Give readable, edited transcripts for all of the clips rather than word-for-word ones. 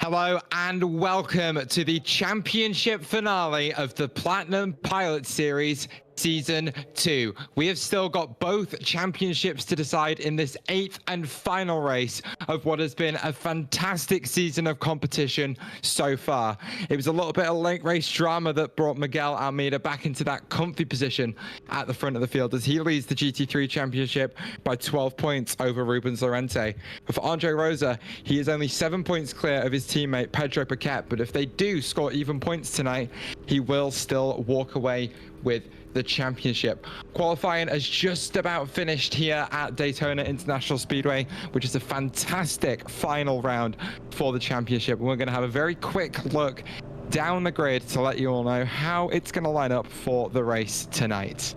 Hello and welcome to the championship finale of the Platinum Pilot Series Season 2. We have still got both championships to decide in this 8th and final race of what has been a fantastic season of competition so far. It was a little bit of late race drama that brought Miguel Almeida back into that comfy position at the front of the field as he leads the GT3 championship by 12 points over Rubens Lorente. But for Andre Rosa, he is only 7 points clear of his teammate Pedro Paquette, but if they do score even points tonight, he will still walk away with the championship. Qualifying has just about finished here at Daytona International Speedway, which is a fantastic final round for the championship. We're going to have a very quick look down the grid to let you all know how it's going to line up for the race tonight.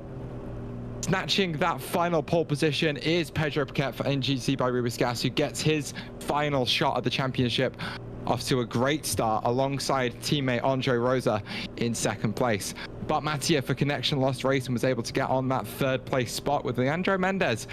Snatching that final pole position is Pedro Paquette for NGC by Rubis Gas, who gets his final shot at the championship off to a great start alongside teammate Andre Rosa in second place. But Mattia for Connection Lost Racing was able to get on that third place spot with Leandro Mendez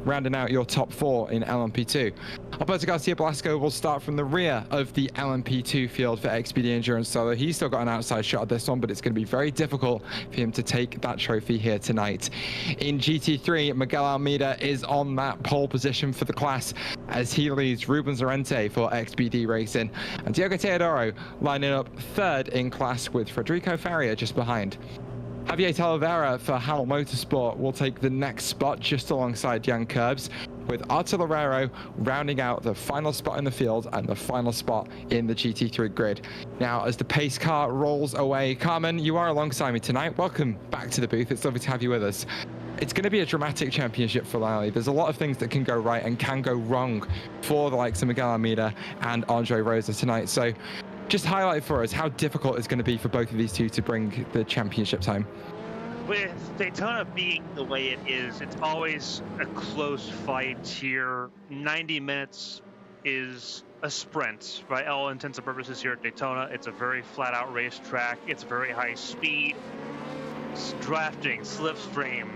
rounding out your top 4 in LMP2. Alberto Garcia Blasco will start from the rear of the LMP2 field for XPD Endurance Solo. He's still got an outside shot at this one, but it's going to be very difficult for him to take that trophy here tonight. In GT3, Miguel Almeida is on that pole position for the class as he leads Rubens Lorente for XPD Racing, and Diogo Teodoro lining up third in class with Federico Faria just behind. Javier Talavera for Hamel Motorsport will take the next spot just alongside Jan Curbs, with Artur Lorero rounding out the final spot in the field and the final spot in the GT3 grid. Now, as the pace car rolls away, Carmen, you are alongside me tonight. Welcome back to the booth. It's lovely to have you with us. It's going to be a dramatic championship for Lally. There's a lot of things that can go right and can go wrong for the likes of Miguel Almeida and Andre Rosa tonight. So just highlight for us how difficult it's going to be for both of these two to bring the championships home. With Daytona being the way it is, it's always a close fight here. 90 minutes is a sprint by all intents and purposes here at Daytona. It's a very flat out racetrack. It's very high speed. Drafting, slipstream,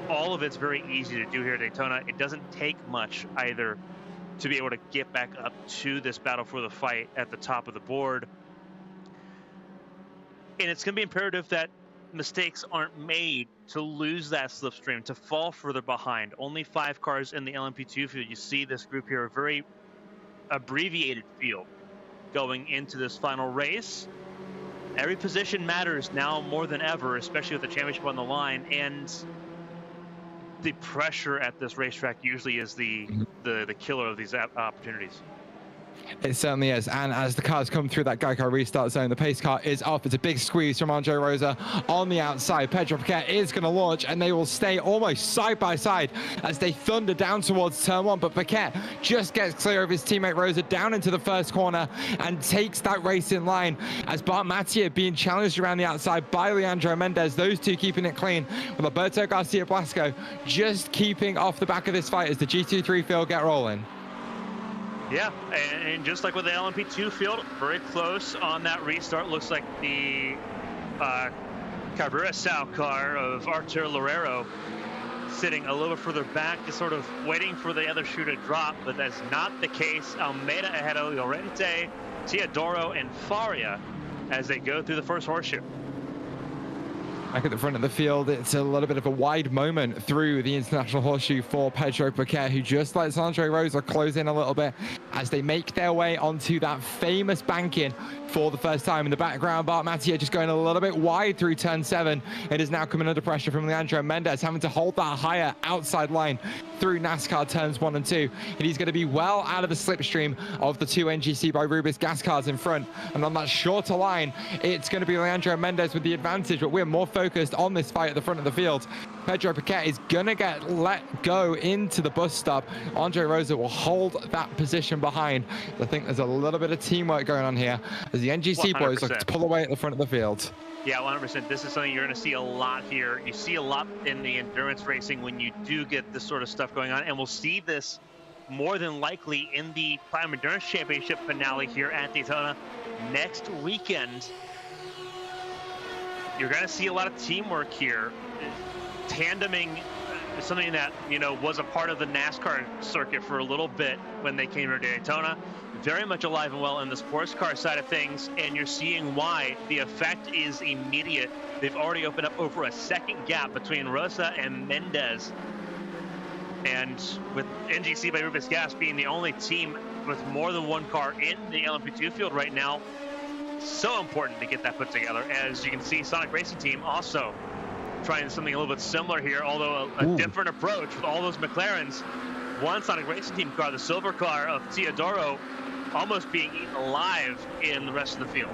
all of it's very easy to do here at Daytona. It doesn't take much either to be able to get back up to this battle for the fight at the top of the board. And it's going to be imperative that mistakes aren't made to lose that slipstream, to fall further behind. Only 5 cars in the LMP2 field. You see this group here, a very abbreviated field going into this final race. Every position matters now more than ever, especially with the championship on the line, and the pressure at this racetrack usually is the killer of these opportunities. It certainly is, and as the cars come through that Geico restart zone, the pace car is off. It's a big squeeze from Andre Rosa on the outside. Pedro Paquette is going to launch, and they will stay almost side by side as they thunder down towards turn 1, but Paquette just gets clear of his teammate Rosa down into the first corner and takes that race in line as Bart Mattia being challenged around the outside by Leandro Mendez. Those two keeping it clean, with Alberto Garcia Blasco just keeping off the back of this fight as the GT3 field get rolling. Yeah, and just like with the LMP2 field, very close on that restart. Looks like the Cabrera Sao car of Artur Lorero sitting a little further back, just sort of waiting for the other shoe to drop, but that's not the case. Almeida ahead of Llorente, Teodoro, and Faria as they go through the first horseshoe. Back at the front of the field, it's a little bit of a wide moment through the international horseshoe for Pedro Paquette, who just lets Andre Rosa close in a little bit as they make their way onto that famous banking for the first time. In the background, Bart Mattia just going a little bit wide through turn 7. It is now coming under pressure from Leandro Mendez, having to hold that higher outside line through NASCAR turns 1 and 2. And he's going to be well out of the slipstream of the 2 NGC by Rubis gas cars in front. And on that shorter line, it's going to be Leandro Mendez with the advantage, but we're more focused on this fight at the front of the field. Pedro Paquette is going to get let go into the bus stop. Andre Rosa will hold that position behind. I think there's a little bit of teamwork going on here as the NGC 100%. Boys look to pull away at the front of the field. Yeah, 100%. This is something you're going to see a lot here. You see a lot in the endurance racing when you do get this sort of stuff going on, and we'll see this more than likely in the Platinum Endurance Championship finale here at Daytona next weekend. You're going to see a lot of teamwork here, tandeming something that, you know, was a part of the NASCAR circuit for a little bit when they came to Daytona. Very much alive and well in the sports car side of things, and you're seeing why. The effect is immediate. They've already opened up over a second gap between Rosa and Mendez. And with NGC by Rubus Gas being the only team with more than one car in the LMP2 field right now, so important to get that put together. As you can see, Sonic Racing Team also trying something a little bit similar here, although a different approach with all those McLarens. One Sonic Racing Team car, the silver car of Teodoro, almost being eaten alive in the rest of the field.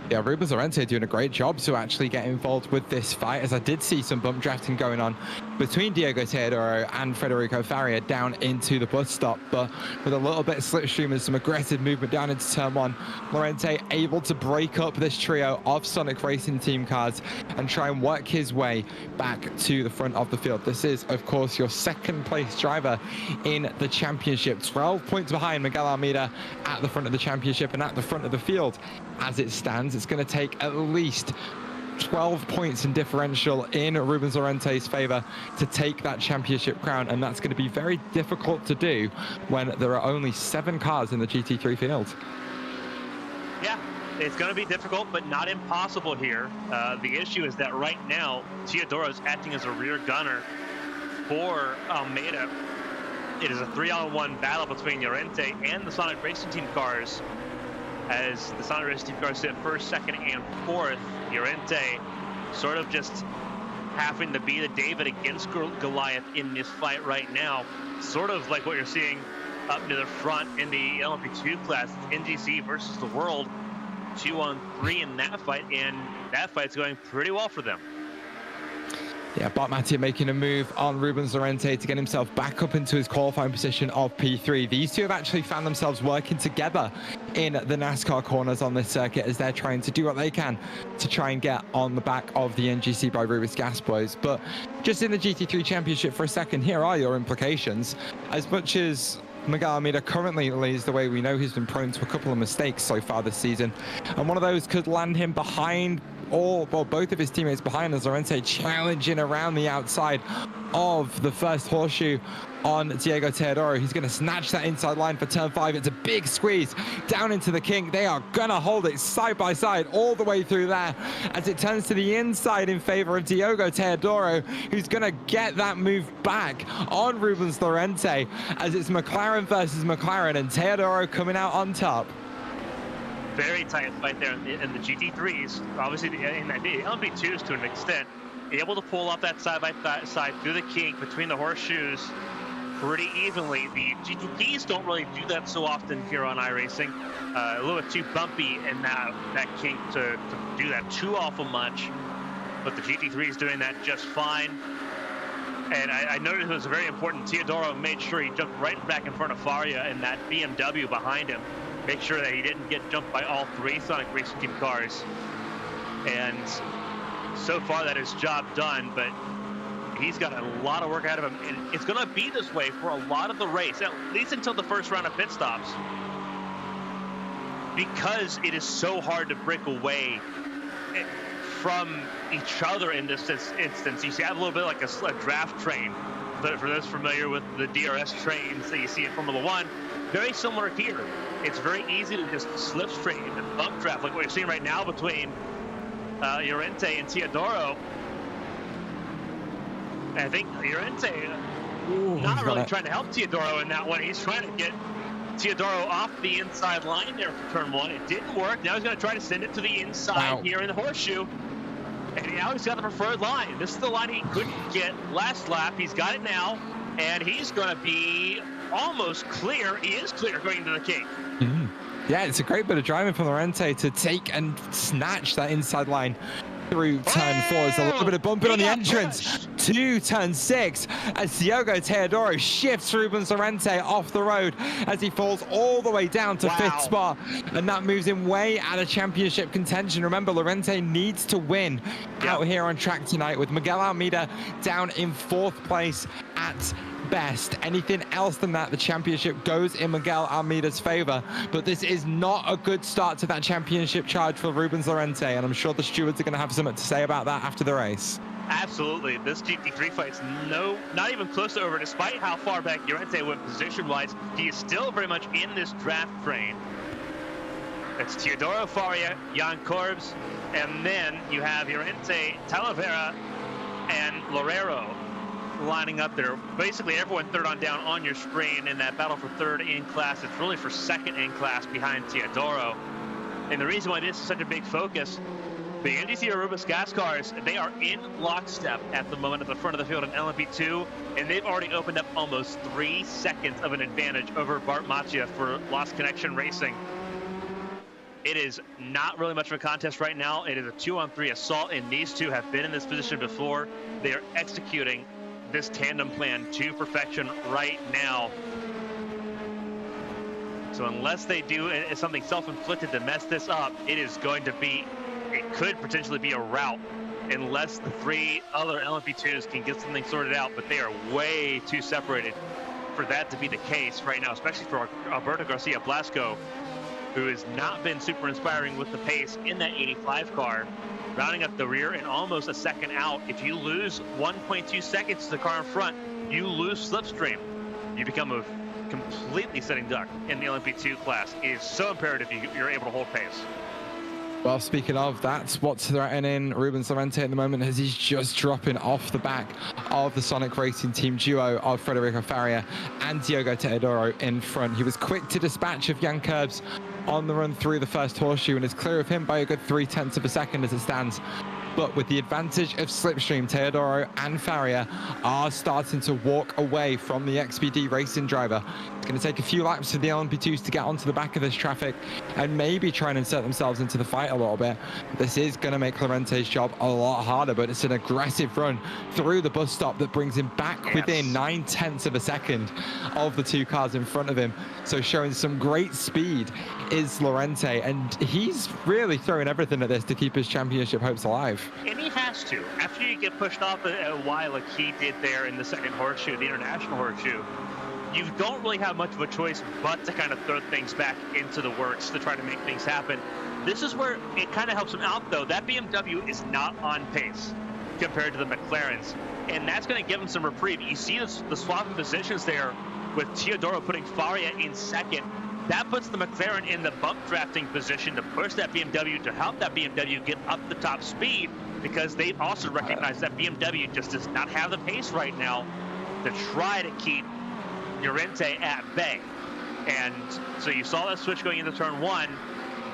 Yeah, Rubens Llorente doing a great job to actually get involved with this fight, as I did see some bump drafting going on between Diego Teodoro and Federico Faria down into the bus stop, but with a little bit of slipstream and some aggressive movement down into turn one, Llorente able to break up this trio of Sonic Racing Team cars and try and work his way back to the front of the field. This is, of course, your second place driver in the championship, 12 points behind Miguel Almeida at the front of the championship and at the front of the field. As it stands, it's going to take at least 12 points in differential in Rubens Llorente's favor to take that championship crown, and that's going to be very difficult to do when there are only 7 cars in the GT3 field. Yeah, it's going to be difficult, but not impossible here. The issue is that right now, Teodoro is acting as a rear gunner for Almeida. It is a 3-on-1 battle between Llorente and the Sonic Racing Team cars, as the Sonic Racing Team cars sit first, second, and fourth. Llorente sort of just having to be the David against Goliath in this fight right now. Sort of like what you're seeing up near the front in the LMP2 class. It's NGC versus the world, 2-on-3 in that fight, and that fight's going pretty well for them. Yeah, Amity making a move on Rubens Llorente to get himself back up into his qualifying position of P3. These two have actually found themselves working together in the NASCAR corners on this circuit as they're trying to do what they can to try and get on the back of the NGC by Rubus Gas boys. But just in the GT3 Championship for a second, here are your implications. As much as Miguel Almeida currently leads the way, we know he's been prone to a couple of mistakes so far this season, and one of those could land him behind both of his teammates behind us. Llorente challenging around the outside of the first horseshoe on Diego Teodoro. He's going to snatch that inside line for turn 5. It's a big squeeze down into the kink. They are going to hold it side by side all the way through there as it turns to the inside in favor of Diego Teodoro, who's going to get that move back on Rubens Llorente, as it's McLaren versus McLaren and Teodoro coming out on top. Very tight fight there in the GT3s. Obviously, in the LMP2s to an extent, able to pull off that side by side through the kink between the horseshoes pretty evenly. The GT3s don't really do that so often here on iRacing. A little bit too bumpy in that kink to do that too awful much. But the GT3 is doing that just fine. And I noticed it was very important. Teodoro made sure he jumped right back in front of Faria and that BMW behind him. Make sure that he didn't get jumped by all 3 Sonic Racing Team cars. And so far that is job done, but he's got a lot of work out of him. And it's going to be this way for a lot of the race, at least until the first round of pit stops, because it is so hard to break away from each other in this instance. You see, I have a little bit like a draft train. But for those familiar with the DRS trains that you see in Formula 1, very similar here. It's very easy to just slipstream and bump draft, like what you're seeing right now between Llorente and Teodoro. And I think Llorente not really trying to help Teodoro in that one. He's trying to get Teodoro off the inside line there for turn 1. It didn't work. Now he's going to try to send it to the inside here in the horseshoe. And now he's got the preferred line. This is the line he couldn't get last lap. He's got it now, and he's going to be almost clear. He is clear going into the kink. Yeah, it's a great bit of driving from Llorente to take and snatch that inside line through turn 4. There's a little bit of bumping on the entrance to turn 6 as Diego Teodoro shifts Rubens Llorente off the road as he falls all the way down to 5th spot, and that moves him way out of championship contention. Remember, Llorente needs to win out here on track tonight, with Miguel Almeida down in 4th place at best. Anything else than that, the championship goes in Miguel Almeida's favor. But this is not a good start to that championship charge for Rubens Llorente, and I'm sure the stewards are going to have something to say about that after the race. Absolutely. This GT3 fight's not even close to over, despite how far back Llorente went position-wise. He is still very much in this draft train. It's Teodoro, Faria, Jan Korbs, and then you have Llorente, Talavera, and Lorero lining up there. Basically, everyone third on down on your screen in that battle for third in class. It's really for second in class behind Teodoro. And the reason why this is such a big focus, the NGC Arubis gas cars, they are in lockstep at the moment at the front of the field in LMP2, and they've already opened up almost 3 seconds of an advantage over Bart Macia for Lost Connection Racing. It is not really much of a contest right now. It is a 2-on-3 assault, and these two have been in this position before. They are executing this tandem plan to perfection right now. So unless they do something self-inflicted to mess this up, it could potentially be a rout unless the 3 other LMP2s can get something sorted out, but they are way too separated for that to be the case right now, especially for Alberto Garcia Blasco, who has not been super inspiring with the pace in that 85 car, rounding up the rear and almost a second out. If you lose 1.2 seconds to the car in front, you lose slipstream. You become a completely sitting duck in the LMP2 class. It is so imperative you're able to hold pace. Well, speaking of, that's what's threatening Rubens Llorente at the moment, as he's just dropping off the back of the Sonic Racing Team duo of Federico Faria and Diogo Teodoro in front. He was quick to dispatch of Jan Korbs on the run through the first horseshoe and is clear of him by a good 0.3 of a second as it stands. But with the advantage of slipstream, Teodoro and Faria are starting to walk away from the XPD racing driver. It's going to take a few laps for the LMP2s to get onto the back of this traffic and maybe try and insert themselves into the fight a little bit. This is going to make Llorente's job a lot harder, but it's an aggressive run through the bus stop that brings him back within 0.9 of a second of the 2 cars in front of him. So showing some great speed is Llorente, and he's really throwing everything at this to keep his championship hopes alive. And he has to. After you get pushed off a while like he did there in the second horseshoe, the international horseshoe, you don't really have much of a choice but to kind of throw things back into the works to try to make things happen. This is where it kind of helps him out, though. That BMW is not on pace compared to the McLarens, and that's going to give him some reprieve. You see the swap in positions there with Teodoro putting Faria in second. That puts the McLaren in the bump drafting position to push that BMW, to help that BMW get up the top speed, because they also recognize that BMW just does not have the pace right now to try to keep Llorente at bay. And so you saw that switch going into turn 1,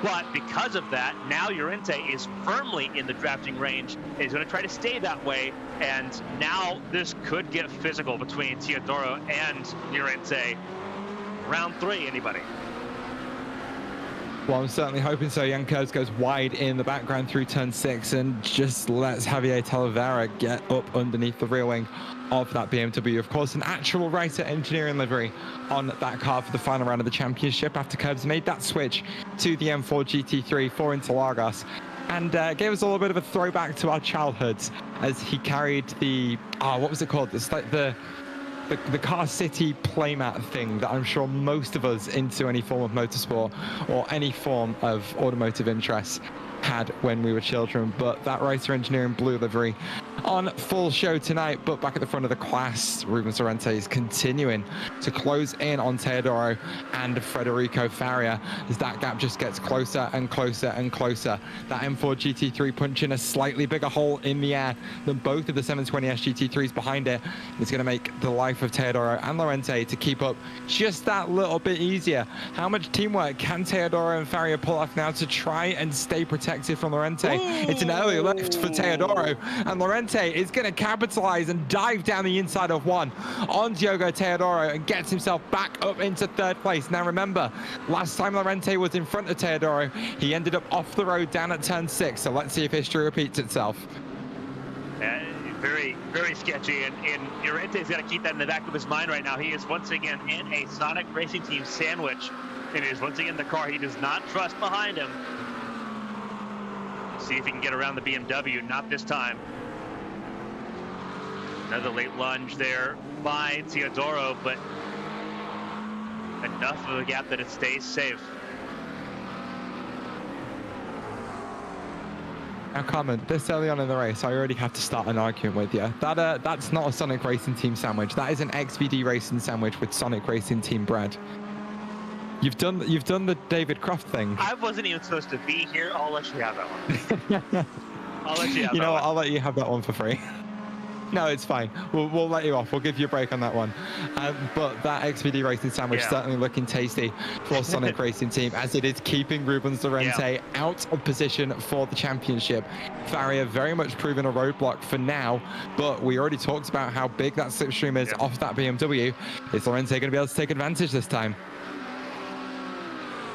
but because of that, now Llorente is firmly in the drafting range. He's going to try to stay that way, and now this could get physical between Teodoro and Llorente. Round 3, anybody? Well, I'm certainly hoping so. Jan Korbs goes wide in the background through turn 6 and just lets Javier Talavera get up underneath the rear wing of that BMW. Of course, an actual Writer engineering livery on that car for the final round of the championship after Korbs made that switch to the M4 GT3 for Interlagos, and gave us a little bit of a throwback to our childhoods as he carried the, what was it called? It's like the Car City playmat thing that I'm sure most of us into any form of motorsport or any form of automotive interest had when we were children. But that Writer Engineering blue livery on full show tonight. But back at the front of the class, Rubens Llorente is continuing to close in on Teodoro and Federico Faria as that gap just gets closer and closer and closer. That M4 GT3 punching a slightly bigger hole in the air than both of the 720S GT3s behind it. It's going to make the life of Teodoro and Llorente to keep up just that little bit easier. How much teamwork can Teodoro and Faria pull off now to try and stay protected from Llorente? Ooh. It's an early lift for Teodoro, and Llorente is going to capitalize and dive down the inside of 1 on Diogo Teodoro and gets himself back up into 3rd place. Now remember, last time Llorente was in front of Teodoro, he ended up off the road down at turn 6, so let's see if history repeats itself. Very, very sketchy, and Llorente's got to keep that in the back of his mind right now. He is once again in a Sonic Racing Team sandwich, and it is once again the car he does not trust behind him. See if he can get around the BMW. Not this time. Another late lunge there by Teodoro, but enough of a gap that it stays safe. Now, Carmen, this early on in the race, I already have to start an argument with you. That's not a Sonic Racing Team sandwich. That is an XVD Racing sandwich with Sonic Racing Team bread. You've done the David Croft thing. I wasn't even supposed to be here. I'll let you have that one. I'll let you have You that know what? one. I'll let you have that one for free. No, it's fine. We'll let you off. We'll give you a break on that one. But that XVD Racing sandwich certainly looking tasty for Sonic Racing Team, as it is keeping Rubens Lorente out of position for the championship. Faria very much proving a roadblock for now, but we already talked about how big that slipstream is off that BMW. Is Lorente going to be able to take advantage this time?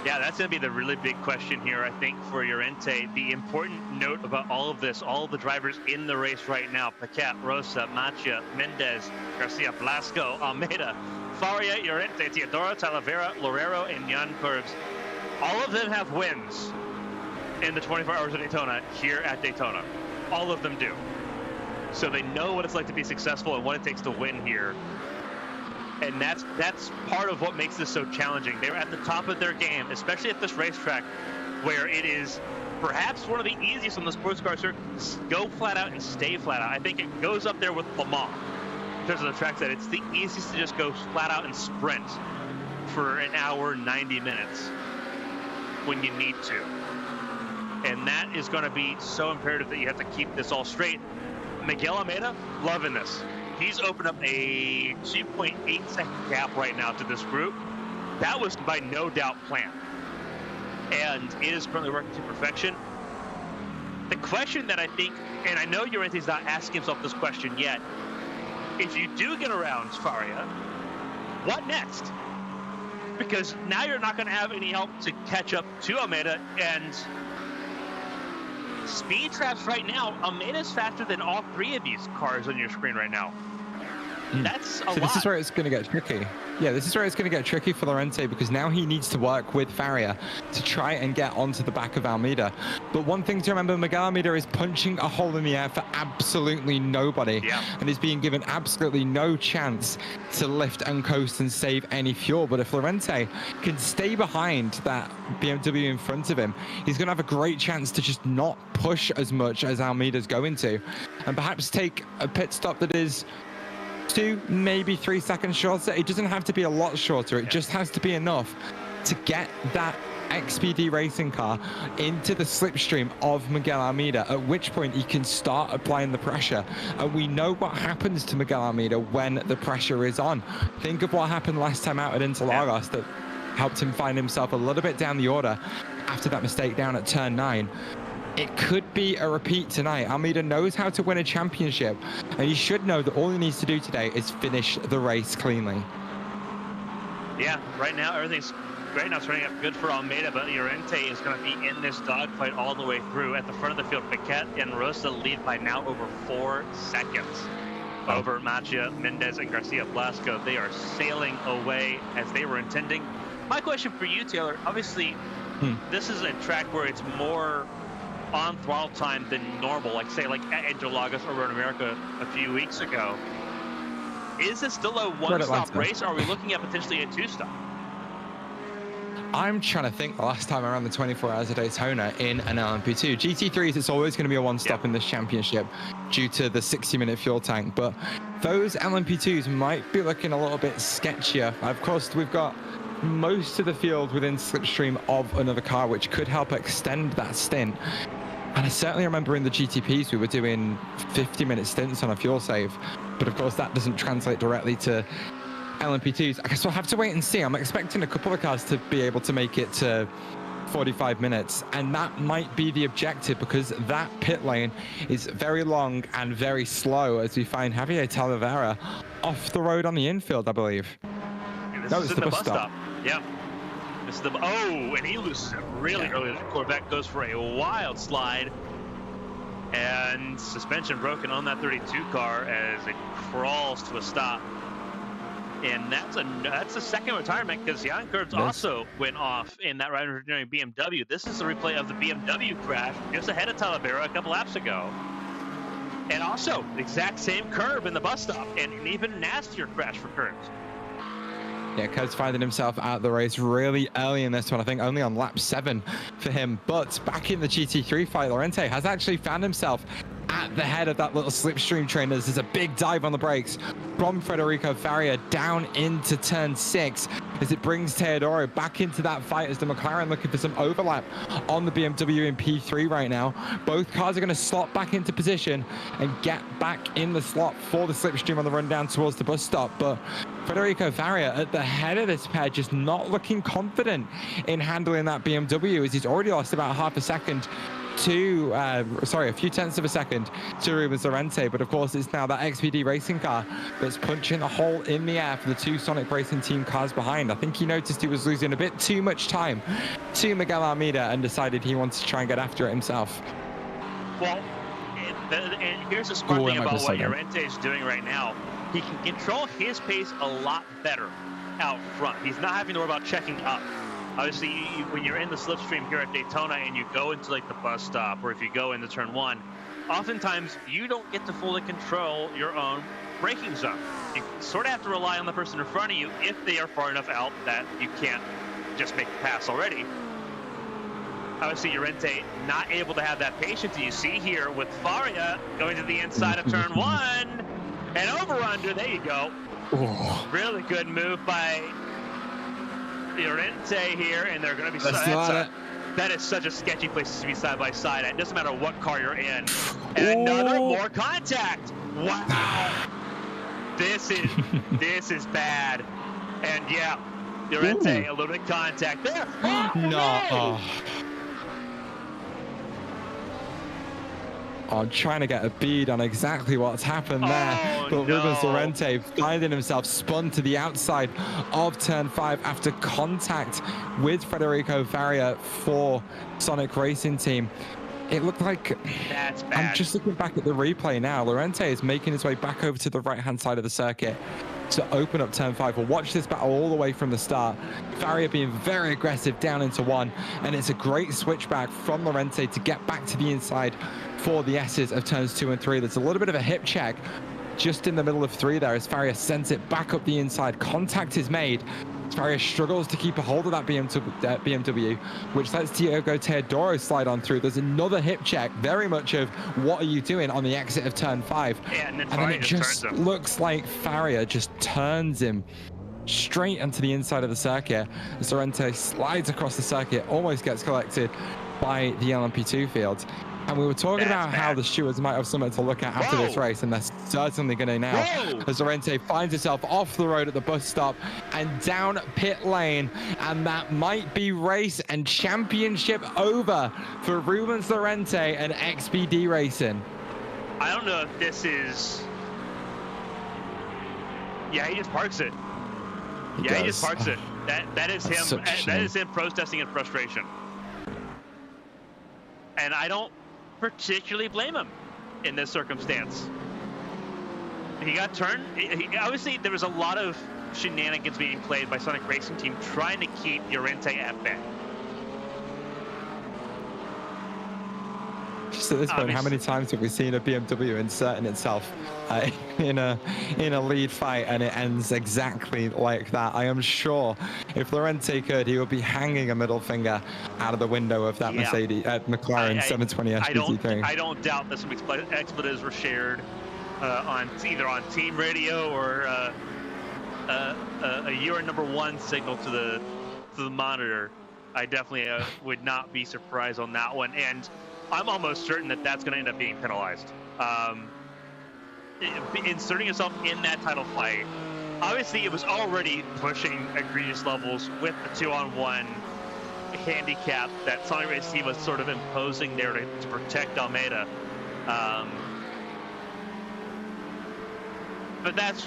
Yeah, that's going to be the really big question here, I think, for Llorente. The important note about all of this, all of the drivers in the race right now, Paquette, Rosa, Machia, Mendez, Garcia, Blasco, Almeida, Faria, Llorente, Teodoro, Talavera, Lorero, and Jan Curbs. All of them have wins in the 24 Hours of Daytona here at Daytona. All of them do. So they know what it's like to be successful and what it takes to win here. And that's part of what makes this so challenging. They're at the top of their game, especially at this racetrack, where it is perhaps one of the easiest on the sports car circuit to go flat out and stay flat out. I think it goes up there with Le Mans in terms of the track that it's the easiest to just go flat out and sprint for an hour, 90 minutes when you need to. And that is going to be so imperative that you have to keep this all straight. Miguel Almeida, loving this. He's opened up a 2.8 second gap right now to this group. That was by no doubt planned. And it is currently working to perfection. The question that I think, and I know Llorente's not asking himself this question yet, if you do get around Faria, what next? Because now you're not going to have any help to catch up to Almeida, and speed traps right now, Almeida's faster than all three of these cars on your screen right now. That's a lot. This is where it's going to get tricky. Yeah, this is where it's going to get tricky for Llorente, because now he needs to work with Faria to try and get onto the back of Almeida. But one thing to remember, Miguel Almeida is punching a hole in the air for absolutely nobody and is being given absolutely no chance to lift and coast and save any fuel. But if Llorente can stay behind that BMW in front of him, he's going to have a great chance to just not push as much as Almeida's going to, and perhaps take a pit stop that is 2, maybe 3 seconds shorter. It doesn't have to be a lot shorter. It just has to be enough to get that XPD racing car into the slipstream of Miguel Almeida, at which point he can start applying the pressure. And we know what happens to Miguel Almeida when the pressure is on. Think of what happened last time out at Interlagos that helped him find himself a little bit down the order after that mistake down at turn 9. It could be a repeat tonight. Almeida knows how to win a championship, and he should know that all he needs to do today is finish the race cleanly. Yeah, right now everything's great. Now turning out good for Almeida, but Llorente is going to be in this dogfight all the way through. At the front of the field, Paquette and Rosa lead by now over 4 seconds over Machia, Mendez, and Garcia Blasco. They are sailing away as they were intending. My question for you, Taylor, obviously this is a track where it's more on throttle time than normal, like say like at Interlagos or Road America a few weeks ago. Is this still a one-stop race, or are we looking at potentially a 2-stop? I'm trying to think the last time around the 24 Hours of Daytona in an LMP2. GT3s, it's always going to be a one-stop in this championship due to the 60-minute fuel tank, but those LMP2s might be looking a little bit sketchier. Of course, we've got most of the field within slipstream of another car, which could help extend that stint. And I certainly remember in the GTPs we were doing 50-minute stints on a fuel save, but of course that doesn't translate directly to LMP2s. I guess we'll have to wait and see. I'm expecting a couple of cars to be able to make it to 45 minutes, and that might be the objective, because that pit lane is very long and very slow as we find Javier Talavera off the road on the infield, I believe. No, it's the bus stop. Yeah. This is the, and he loses it really early. The Corvette goes for a wild slide, and suspension broken on that 32 car as it crawls to a stop. And that's a second retirement, because Jan Curbs also went off in that rider during BMW. This is a replay of the BMW crash just ahead of Talavera a couple laps ago. And also the exact same curb in the bus stop, and an even nastier crash for Curbs. Yeah, Kev's finding himself out of the race really early in this one. I think only on lap 7 for him. But back in the GT3 fight, Lorente has actually found himself at the head of that little slipstream train. There's a big dive on the brakes from Federico Faria down into turn 6 as it brings Teodoro back into that fight as the McLaren looking for some overlap on the BMW in P3 right now. Both cars are going to slot back into position and get back in the slot for the slipstream on the run down towards the bus stop. But Federico Faria at the head of this pair, just not looking confident in handling that BMW, as he's already lost about half a second to a few tenths of a second to Rubens Lorente. But of course it's now that XPD racing car that's punching a hole in the air for the 2 Sonic Racing team cars behind. I think he noticed he was losing a bit too much time to Miguel Almeida and decided he wanted to try and get after it himself. Well, and here's the smart thing about what Lorente is doing right now. He can control his pace a lot better out front. He's not having to worry about checking up. Obviously, when you're in the slipstream here at Daytona and you go into like the bus stop, or if you go into turn 1, oftentimes you don't get to fully control your own braking zone. You sort of have to rely on the person in front of you if they are far enough out that you can't just make a pass already. Obviously, Lorente not able to have that patience. You see here with Faria going to the inside of turn 1 and over under. There you go. Oh. Really good move by Lorente here, and they're going to be that is such a sketchy place to be side by side. It doesn't matter what car you're in. And another more contact. Wow. This is bad. And yeah, Lorente, a little bit of contact there. Oh, no. I'm trying to get a bead on exactly what's happened there. But Rubens Lorente finding himself spun to the outside of turn 5 after contact with Federico Faria for Sonic Racing Team. It looked like, that's bad. I'm just looking back at the replay now. Lorente is making his way back over to the right-hand side of the circuit to open up turn 5. We'll watch this battle all the way from the start. Faria being very aggressive down into 1, and it's a great switchback from Lorente to get back to the inside for the S's of turns 2 and 3. There's a little bit of a hip check just in the middle of 3 there as Faria sends it back up the inside. Contact is made. Faria struggles to keep a hold of that BMW, which lets Diogo Teodoro slide on through. There's another hip check, very much of what are you doing on the exit of turn 5. Yeah, and then it just looks like Faria just turns him straight into the inside of the circuit. Lorente slides across the circuit, almost gets collected by the LMP2 field. And we were talking about how the stewards might have something to look at after this race, and they're certainly going to now. As Lorente finds himself off the road at the bus stop and down pit lane, and that might be race and championship over for Rubens Lorente and XPD Racing. I don't know if this is... Yeah, he just parks it. He just parks it. That is him. That is him protesting in frustration. And I don't particularly blame him in this circumstance. He got turned. Obviously, there was a lot of shenanigans being played by Sonic Racing Team trying to keep Lorente at bay. Just at this point, how many times have we seen a BMW inserting itself in a lead fight and it ends exactly like that? I am sure if Lorente could, he would be hanging a middle finger out of the window of that McLaren 720 SPT3. I don't doubt that some expletives were shared either on team radio or a "you're number 1" signal to the monitor. I definitely would not be surprised on that one, and I'm almost certain that that's going to end up being penalized. Inserting yourself in that title fight, obviously it was already pushing egregious levels with the 2-on-1 handicap that Sonic Racing Team was sort of imposing there to protect Almeida. But that's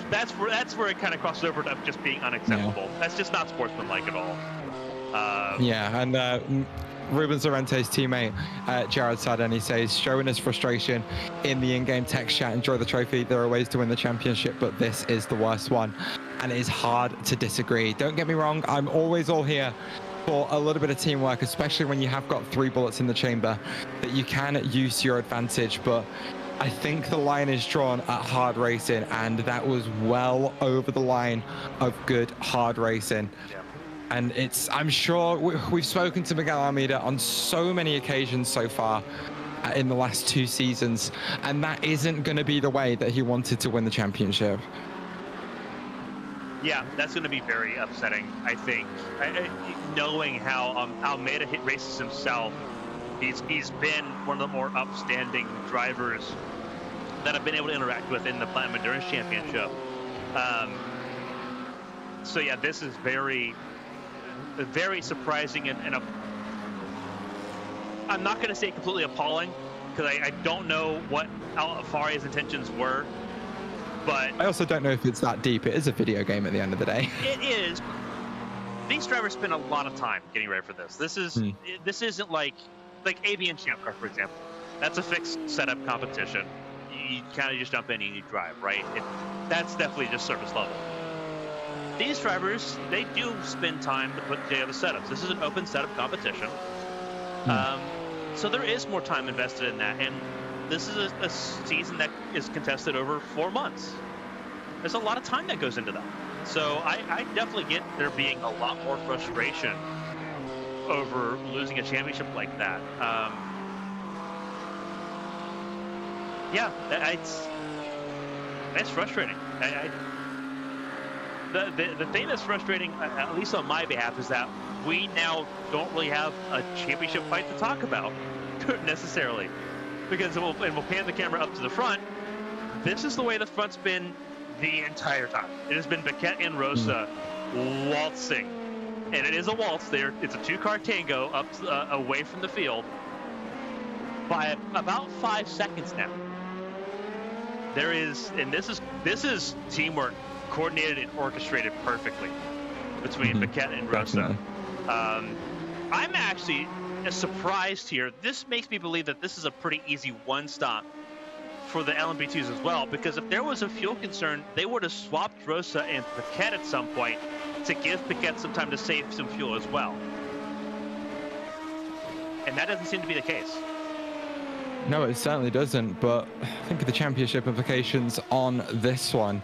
where it kind of crosses over to just being unacceptable. Yeah. That's just not sportsmanlike at all. Yeah, and Rubens Lorente's teammate, Jared Sardeni, says, showing his frustration in the in-game text chat, enjoy the trophy. There are ways to win the championship, but this is the worst one. And it is hard to disagree. Don't get me wrong, I'm always all here for a little bit of teamwork, especially when you have got 3 bullets in the chamber, that you can use to your advantage. But I think the line is drawn at hard racing, and that was well over the line of good hard racing. Yeah. And I'm sure we've spoken to Miguel Almeida on so many occasions so far in the last 2 seasons, and that isn't going to be the way that he wanted to win the championship. Yeah, that's going to be very upsetting, I think. Knowing how Almeida races himself, he's been one of the more upstanding drivers that I've been able to interact with in the Platinum Endurance Championship. So yeah, this is very, very surprising, and I'm not going to say completely appalling, because I don't know what Alfari's intentions were. But I also don't know if it's that deep. It is a video game at the end of the day. It is. These drivers spend a lot of time getting ready for this. This isn't like ABN Champ Car, for example. That's a fixed setup competition. You kind of just jump in and you drive, right? That's definitely just surface level. These drivers, they do spend time to put together setups. This is an open setup competition. So there is more time invested in that. And this is a season that is contested over 4 months. There's a lot of time that goes into that. So I definitely get there being a lot more frustration over losing a championship like that. Yeah, it's frustrating. The thing that's frustrating, at least on my behalf, is that we now don't really have a championship fight to talk about necessarily. Because we'll pan the camera up to the front. This is the way the front's been the entire time. It has been Paquette and Rosa waltzing, and it is a waltz there. It's a 2-car tango up away from the field by about 5 seconds now. There is, and this is teamwork, coordinated and orchestrated perfectly between Paquette and Rosa. I'm actually surprised here. This makes me believe that this is a pretty easy one-stop for the LMP2s as well, because if there was a fuel concern, they would have swapped Rosa and Paquette at some point to give Paquette some time to save some fuel as well. And that doesn't seem to be the case. No, it certainly doesn't, but think of the championship implications on this one.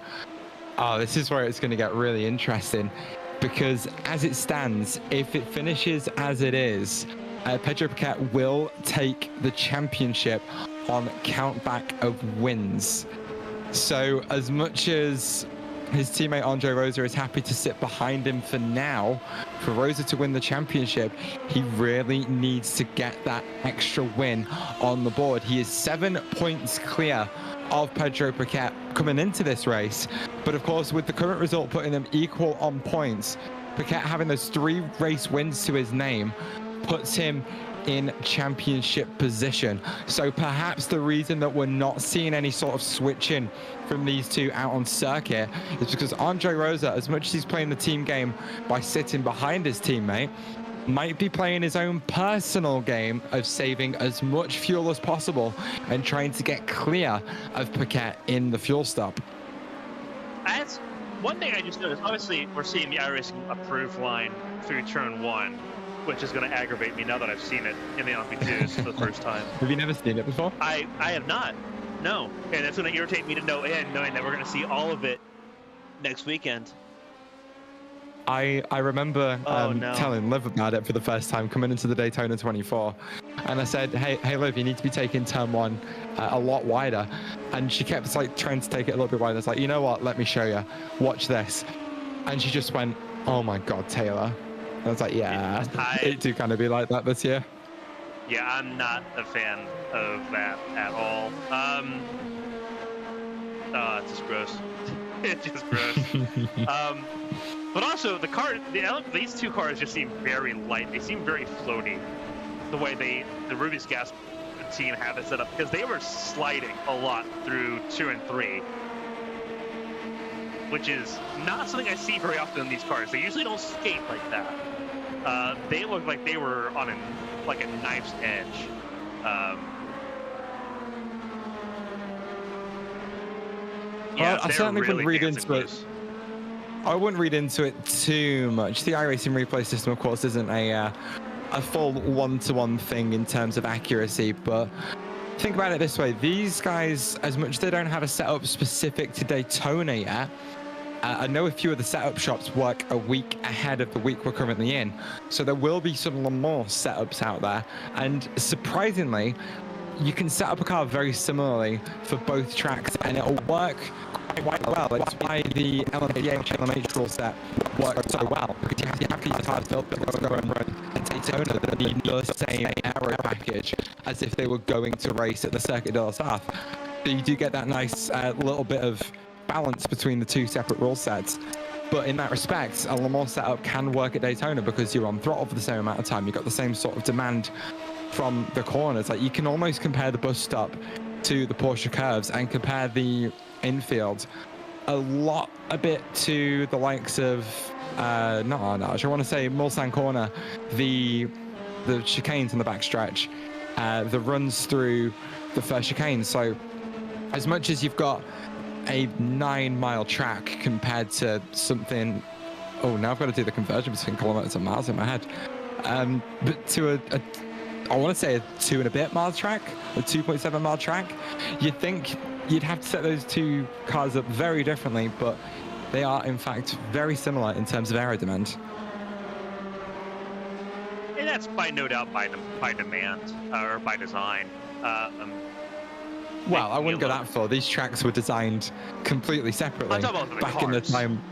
Oh, this is where it's going to get really interesting, because as it stands, if it finishes as it is, Pedro Paquette will take the championship on countback of wins. So as much as his teammate Andre Rosa is happy to sit behind him for now, for Rosa to win the championship, he really needs to get that extra win on the board. He is 7 points clear of Pedro Paquette coming into this race. But of course, with the current result putting them equal on points, Paquette having those 3 race wins to his name puts him in championship position. So perhaps the reason that we're not seeing any sort of switching from these two out on circuit is because Andre Rosa, as much as he's playing the team game by sitting behind his teammate, might be playing his own personal game of saving as much fuel as possible and trying to get clear of Paquette in the fuel stop. That's one thing I just noticed. Obviously, we're seeing the iRacing approved line through turn 1, which is going to aggravate me now that I've seen it in the LMP2s for the first time. Have you never seen it before? I have not. No. And that's going to irritate me to no end, knowing that we're going to see all of it next weekend. I remember telling Liv about it for the first time coming into the Daytona 24, and I said, hey Liv, you need to be taking turn 1 a lot wider, and she kept like trying to take it a little bit wider. It's like, you know what, let me show you, watch this. And she just went, oh my god, Taylor. And I was like, yeah, it do kind of be like that this year. Yeah, I'm not a fan of that at all. It's just gross. It's just gross. But also, these 2 cars just seem very light. They seem very floaty, the way the Ruby's Gas team have it set up, because they were sliding a lot through 2 and 3, which is not something I see very often in these cars. They usually don't skate like that. They look like they were on a knife's edge. Well, I certainly wouldn't read into it. I wouldn't read into it too much. The iRacing replay system, of course, isn't a full one-to-one thing in terms of accuracy, but think about it this way. These guys, as much as they don't have a setup specific to Daytona yet, I know a few of the setup shops work a week ahead of the week we're currently in. So there will be some Le Mans setups out there. And surprisingly, you can set up a car very similarly for both tracks and it'll work quite well. That's why the LMDH LMH rule set works so well, because you have to keep the cars built and Daytona that need the same aero package as if they were going to race at the Circuit de la South. So you do get that nice little bit of balance between the two separate rule sets. But in that respect, a Le Mans setup can work at Daytona because you're on throttle for the same amount of time. You've got the same sort of demand from the corners. Like, you can almost compare the bus stop to the Porsche curves and compare the infield a bit to the likes of not Arnage, I want to say Mulsanne Corner, the chicanes in the backstretch, the runs through the first chicane. So as much as you've got a 9-mile track compared to something, oh, now I've got to do the conversion between kilometers and miles in my head, but to I want to say a 2 and a bit mile track, a 2.7 mile track, you'd think you'd have to set those two cars up very differently, but they are in fact very similar in terms of aero demand. And that's by no doubt by demand or by design. Well, I wouldn't go that far. These tracks were designed completely separately back in the time.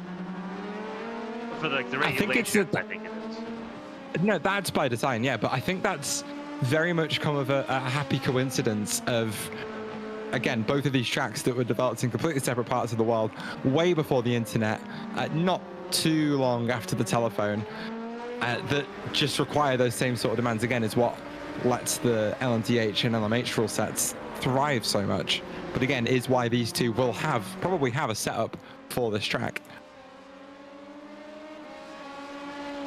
For the regulations, I think it is. No, that's by design, yeah. But I think that's very much come of a happy coincidence of, again, both of these tracks that were developed in completely separate parts of the world, way before the internet, not too long after the telephone, that just require those same sort of demands. Again, is what lets the LMDH and LMH rule sets thrive so much. But again, is why these two will probably have a setup for this track.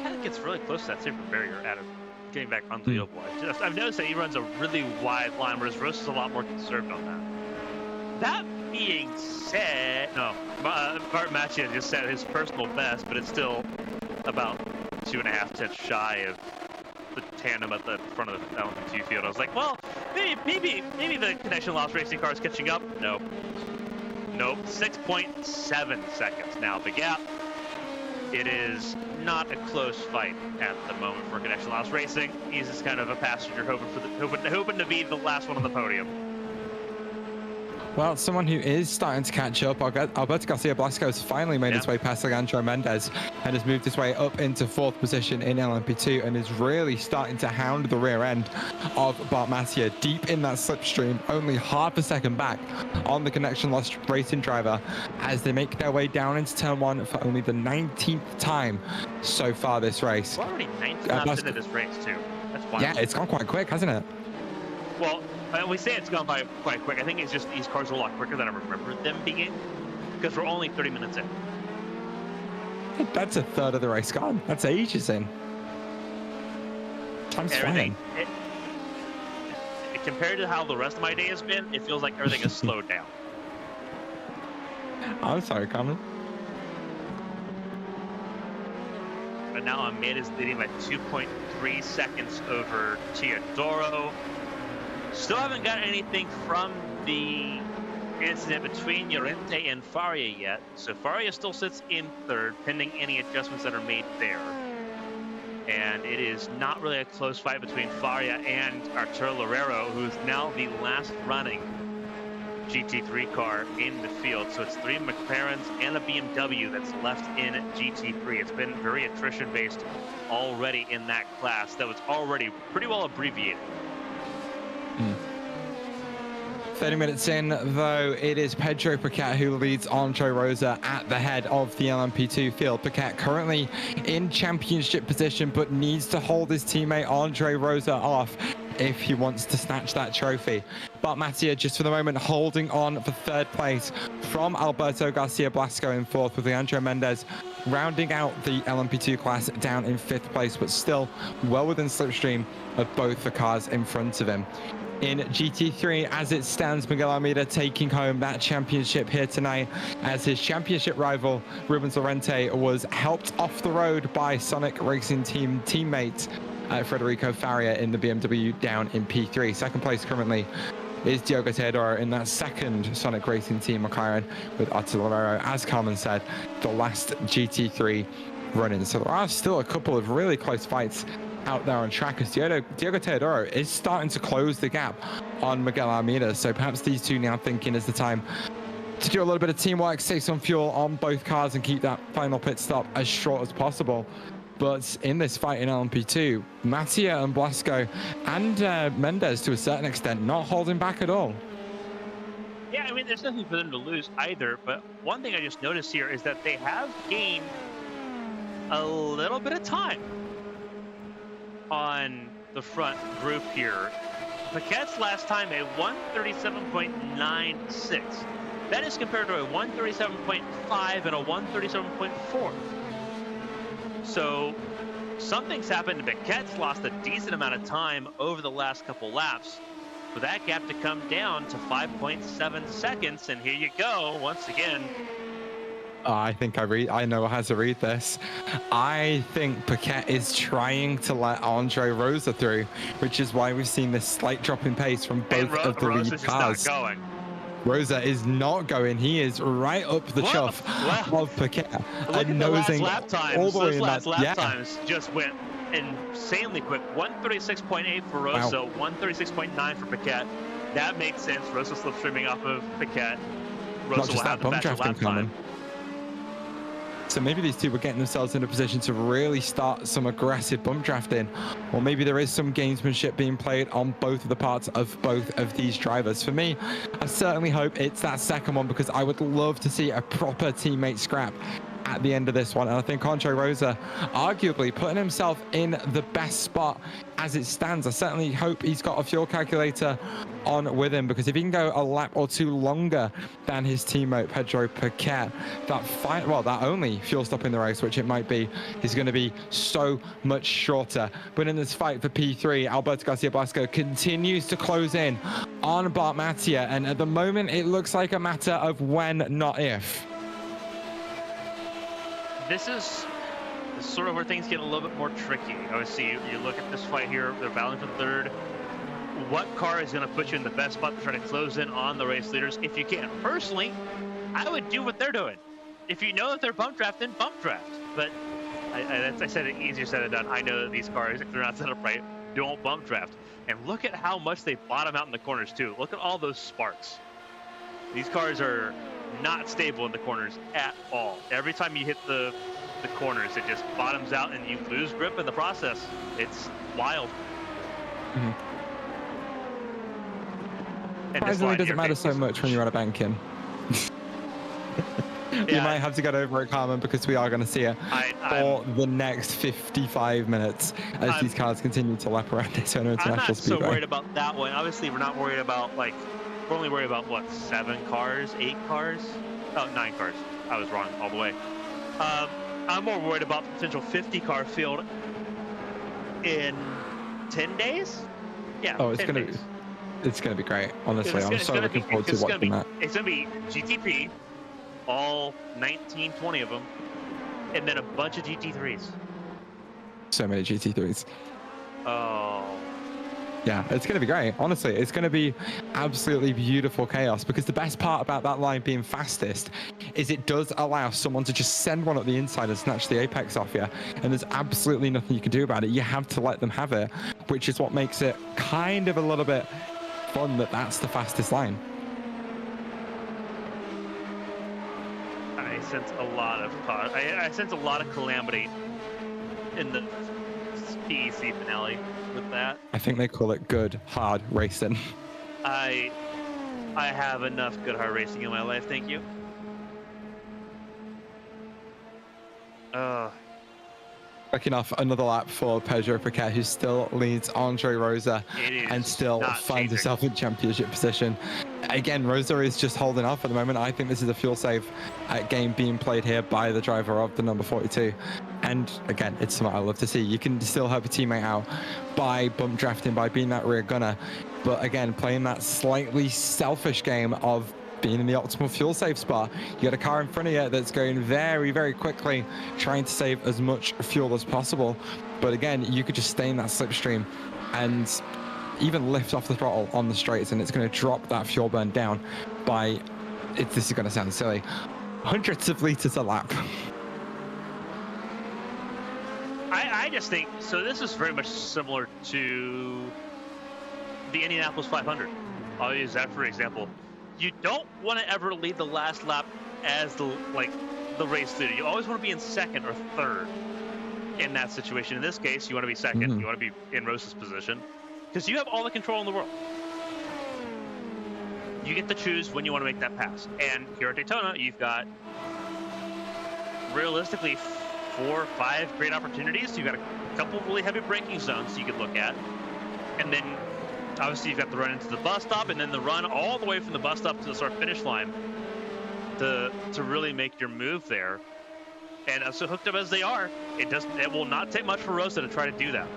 Kind of gets really close to that safer barrier out of getting back on the leaderboard. I've noticed that he runs a really wide line, whereas Ross is a lot more conserved on that. That being said, no, Bart Matchia just set his personal best, but it's still about 2.5 tenths shy of the tandem at the front of the LMP2 field. I was like, well, maybe the connection loss racing car is catching up. Nope. 6.7 seconds now the gap. It is not a close fight at the moment for connection loss racing. He's just kind of a passenger hoping to be the last one on the podium. Well, someone who is starting to catch up, Alberto Garcia Blasco has finally made his way past Alejandro Mendez and has moved his way up into 4th position in LMP2 and is really starting to hound the rear end of Bart Mattia deep in that slipstream, only half a second back on the connection loss racing driver as they make their way down into turn 1 for only the 19th time so far this race. We're already 19 laps into this race too. That's wild. Yeah, it's gone quite quick, hasn't it? Well, we say it's gone by quite quick. I think it's just these cars are a lot quicker than I remember them being, because we're only 30 minutes in. That's a third of the race gone. That's ages in. Time's flying. Compared to how the rest of my day has been, it feels like everything has slowed down. I'm sorry, Carmen. But now Amity is leading by 2.3 seconds over Teodoro. Still haven't got anything from the incident between Llorente and Faria yet. So Faria still sits in 3rd, pending any adjustments that are made there. And it is not really a close fight between Faria and Arturo Loureiro, who is now the last running GT3 car in the field. So it's 3 McLarens and a BMW that's left in GT3. It's been very attrition-based already in that class that was already pretty well abbreviated. 30 minutes in, though, it is Pedro Paquette who leads Andre Rosa at the head of the LMP2 field. Paquette currently in championship position, but needs to hold his teammate Andre Rosa off if he wants to snatch that trophy. Bart Mattia, just for the moment, holding on for 3rd place from Alberto Garcia Blasco in 4th, with Leandro Mendez rounding out the LMP2 class down in 5th place, but still well within slipstream of both the cars in front of him. In GT3, as it stands, Miguel Almeida taking home that championship here tonight, as his championship rival Rubens Llorente was helped off the road by Sonic Racing Team teammate Federico Faria in the BMW down in P3. 2nd place currently is Diogo Teodoro in that second Sonic Racing Team McLaren with Artillero, as Carmen said, the last GT3 running. So there are still a couple of really close fights out there on track as Diogo Teodoro is starting to close the gap on Miguel Almeida. So perhaps these two now thinking is the time to do a little bit of teamwork, save some fuel on both cars and keep that final pit stop as short as possible. But in this fight in LMP2, Mattia and Blasco and Mendes, to a certain extent, not holding back at all. Yeah, I mean, there's nothing for them to lose either. But one thing I just noticed here is that they have gained a little bit of time on the front group here. Paquette's last time a 137.96. That is compared to a 137.5 and a 137.4. So something's happened. Paquette's lost a decent amount of time over the last couple laps for that gap to come down to 5.7 seconds. And here you go once again. I think I know how to read this. I think Paquette is trying to let Andre Rosa through, which is why we've seen this slight drop in pace from both of the lead cars. Not going. Rosa is not going. He is right up the chuff of Paquette. Look at the last lap times. All the way Those last lap yeah. times just went insanely quick. 136.8 for Rosa, wow. 136.9 for Paquette. That makes sense. Rosa slipstreaming off of Paquette. Rosa will have the faster lap time. So maybe these two were getting themselves in a position to really start some aggressive bump drafting, or maybe there is some gamesmanship being played on both of the parts of both of these drivers. For me, I certainly hope it's that second one, because I would love to see a proper teammate scrap at the end of this one. And I think Andre Rosa arguably putting himself in the best spot as it stands. I certainly hope he's got a fuel calculator on with him, because if he can go a lap or two longer than his teammate Pedro Paquette, that only fuel stop in the race, which it might be, is going to be so much shorter. But in this fight for P3, Alberto Garcia Blasco continues to close in on Bart Mattia, and at the moment it looks like a matter of when, not if. This is sort of where things get a little bit more tricky. Obviously, you look at this fight here, they're battling for third. What car is going to put you in the best spot to try to close in on the race leaders? If you can. Personally, I would do what they're doing. If you know that they're bump drafting, bump draft. But I said it easier said than done. I know that these cars, if they're not set up right, don't bump draft. And look at how much they bottom out in the corners, too. Look at all those sparks. These cars are not stable in the corners at all. Every time you hit the corners, it just bottoms out and you lose grip in the process. It's wild. Mm-hmm. Surprisingly, it doesn't matter so much when you're on a banking. You might have to get over it, Carmen, because we are going to see it for the next 55 minutes as these cars continue to lap around Daytona International Speedway. I'm not so worried about that one. Obviously, we're not worried about, we're only worried about, what, 7 cars, 8 cars? Oh, 9 cars. I was wrong all the way. I'm more worried about the potential 50-car field in 10 days? Yeah, it's going to be great, honestly. I'm so looking forward to watching that. It's going to be GTP, all 19, 20 of them, and then a bunch of GT3s. So many GT3s. Oh. Yeah, it's going to be great. Honestly, it's going to be absolutely beautiful chaos, because the best part about that line being fastest is it does allow someone to just send one up the inside and snatch the apex off you. And there's absolutely nothing you can do about it. You have to let them have it, which is what makes it kind of a little bit fun that that's the fastest line. I sense a lot of I sense a lot of calamity in the PEC finale with that. I think they call it good hard racing. I have enough good hard racing in my life, thank you. Backing off another lap for Pedro Paquette, who still leads Andre Rosa and still finds himself in championship position. Again, Rosa is just holding off at the moment. I think this is a fuel save game being played here by the driver of the number 42. And again, it's something I love to see. You can still help a teammate out by bump drafting, by being that rear gunner. But again, playing that slightly selfish game of being in the optimal fuel save spot. You got a car in front of you that's going very, very quickly, trying to save as much fuel as possible. But again, you could just stay in that slipstream and even lift off the throttle on the straights, and it's going to drop that fuel burn down by, this is going to sound silly, hundreds of liters a lap. I just think, so this is very much similar to the Indianapolis 500. I'll use that for example. You don't want to ever lead the last lap as the race leader. You always want to be in second or third in that situation. In this case, you want to be second. You want to be in Rosa's position because you have all the control in the world. You get to choose when you want to make that pass. And here at Daytona, you've got realistically 4 or 5 great opportunities. You've got a couple really heavy braking zones you could look at. And then obviously you've got the run into the bus stop and then the run all the way from the bus stop to the start finish line to really make your move there. And so hooked up as they are, it will not take much for Rosa to try to do that.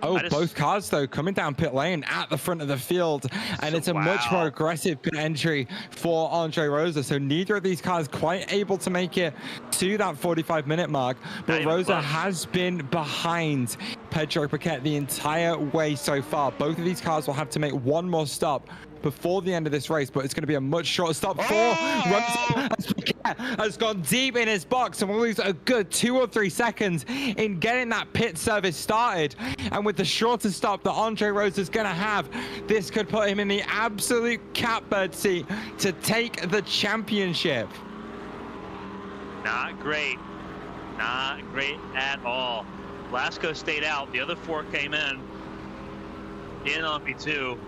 Oh, both cars, though, coming down pit lane at the front of the field. And it's a much more aggressive pit entry for Andre Rosa. So neither of these cars quite able to make it to that 45-minute mark. But Rosa has been behind Pedro Paquette the entire way so far. Both of these cars will have to make one more stop before the end of this race, but it's going to be a much shorter stop for Rosa. Paquette has gone deep in his box and will lose a good 2 or 3 seconds in getting that pit service started. And with the shorter stop that Andre Rosa is going to have, this could put him in the absolute catbird seat to take the championship. Not great. Not great at all. Blasco stayed out. The other 4 came in on P2.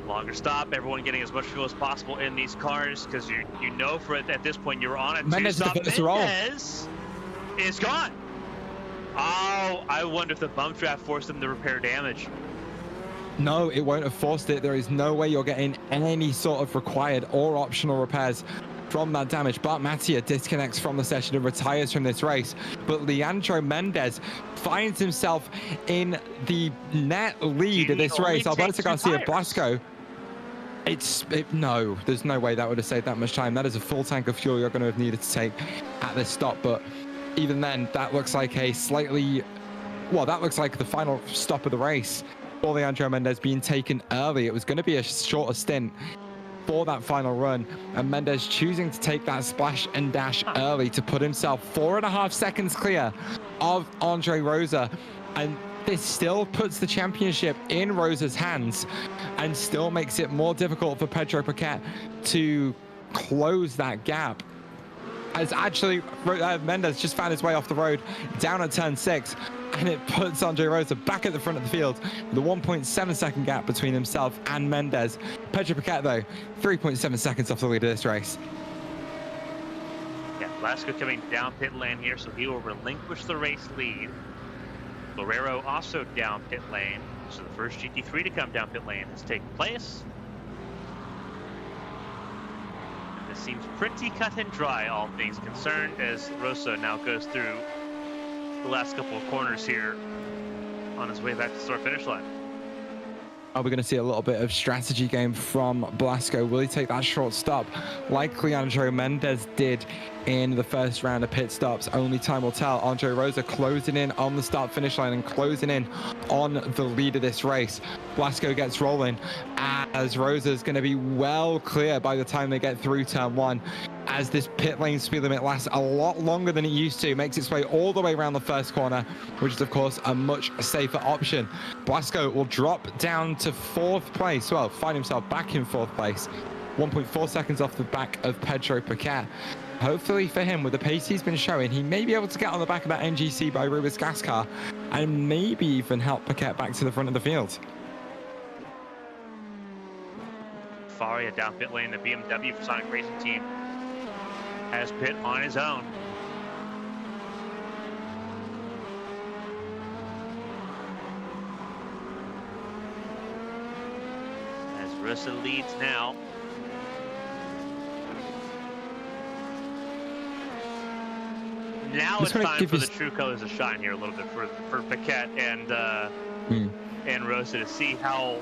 Longer stop, everyone getting as much fuel as possible in these cars because you know for it at this point you're on a 2-stop. Mendez is gone. Oh, I wonder if the bump draft forced them to repair damage. No, it won't have forced it. There is no way you're getting any sort of required or optional repairs from that damage. Bart Mattia disconnects from the session and retires from this race. But Leandro Mendez finds himself in the net lead of this race. Alberto Garcia Blasco. No, there's no way that would have saved that much time. That is a full tank of fuel you're going to have needed to take at this stop. But even then, that looks like a slightly, well, that looks like the final stop of the race for Leandro Mendez being taken early. It was going to be a shorter stint for that final run, and Mendez choosing to take that splash and dash early to put himself 4.5 seconds clear of Andre Rosa. And this still puts the championship in Rosa's hands and still makes it more difficult for Pedro Paquette to close that gap. As actually Mendez just found his way off the road down at turn 6, and it puts Andre Rosa back at the front of the field with a 1.7 second gap between himself and Mendez. Pedro Paquette, though, 3.7 seconds off the lead of this race. Yeah, Blasco coming down pit lane here, so he will relinquish the race lead. Lorero also down pit lane, so the first GT3 to come down pit lane has taken place. This seems pretty cut and dry, all things concerned, as Rosa now goes through the last couple of corners here on his way back to the start finish line. Are we going to see a little bit of strategy game from Blasco? Will he take that short stop like Leandro Mendez did in the first round of pit stops? Only time will tell. Andre Rosa closing in on the start finish line and closing in on the lead of this race. Blasco gets rolling as Rosa's going to be well clear by the time they get through turn 1, as this pit lane speed limit lasts a lot longer than it used to, makes its way all the way around the first corner, which is of course a much safer option. Blasco will drop down to 4th place, well, find himself back in 4th place, 1.4 seconds off the back of Pedro Paquette. Hopefully for him, with the pace he's been showing, he may be able to get on the back of that NGC by Rubens gas car and maybe even help Paquette back to the front of the field. Faria down pit lane, the BMW for Sonic Racing Team has pit on his own. As Rosa leads now. Now it's time for the true colors to shine here a little bit for Paquette and Rosa to see how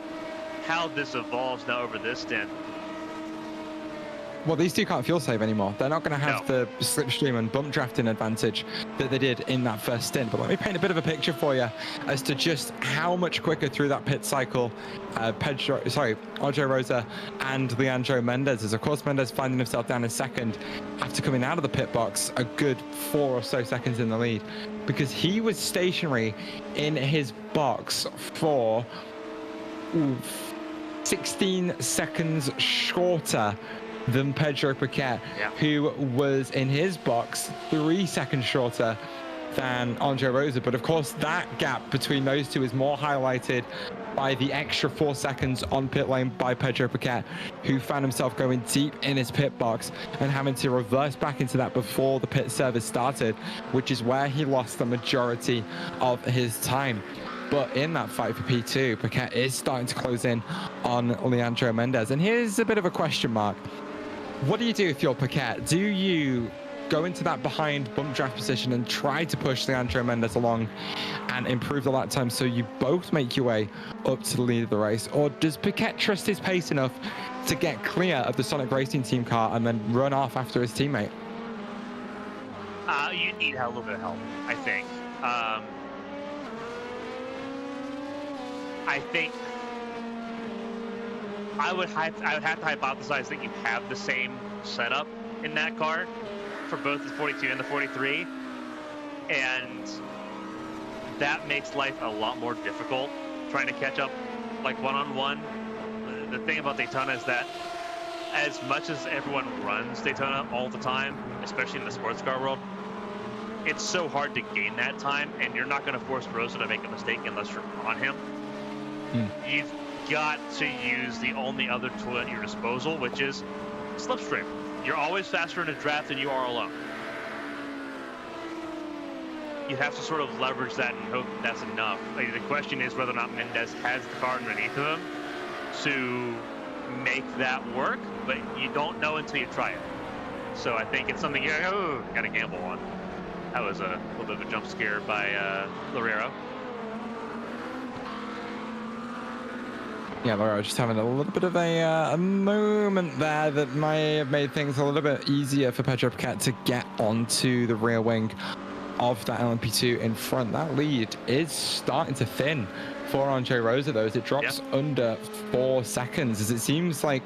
this evolves now over this stint. well, these two can't fuel save anymore. They're not going to have the slipstream and bump drafting advantage that they did in that first stint. But let me paint a bit of a picture for you as to just how much quicker through that pit cycle Andre Rosa and Leandro Mendez is. Of course, Mendez finding himself down in second after coming out of the pit box a good 4 or so seconds in the lead, because he was stationary in his box for 16 seconds shorter than Pedro Piquet, who was in his box 3 seconds shorter than Andre Rosa. But of course, that gap between those two is more highlighted by the extra 4 seconds on pit lane by Pedro Piquet, who found himself going deep in his pit box and having to reverse back into that before the pit service started, which is where he lost the majority of his time. But in that fight for P2, Piquet is starting to close in on Leandro Mendez. And here's a bit of a question mark. What do you do if you're Piquet? Do you go into that behind bump draft position and try to push Leandro Mendez along and improve the lap time so you both make your way up to the lead of the race? Or does Piquet trust his pace enough to get clear of the Sonic Racing Team car and then run off after his teammate? You need a little bit of help, I think. I think I would have to hypothesize that you have the same setup in that car for both the 42 and the 43, and that makes life a lot more difficult trying to catch up like one-on-one. The thing about Daytona is that as much as everyone runs Daytona all the time, especially in the sports car world, it's so hard to gain that time, and you're not going to force Rosa to make a mistake unless you're on him. You've got to use the only other tool at your disposal, which is slipstream. You're always faster in a draft than you are alone. You have to sort of leverage that and hope that's enough. Like, the question is whether or not Mendez has the car underneath of him to make that work, but you don't know until you try it. So I think it's something you got to gamble on. That was a little bit of a jump scare by Loureiro. Yeah, Laura, just having a little bit of a moment there that may have made things a little bit easier for Pedro Piquet to get onto the rear wing of that LMP2 in front. That lead is starting to thin for Andre Rosa, though, as it drops under 4 seconds, as it seems like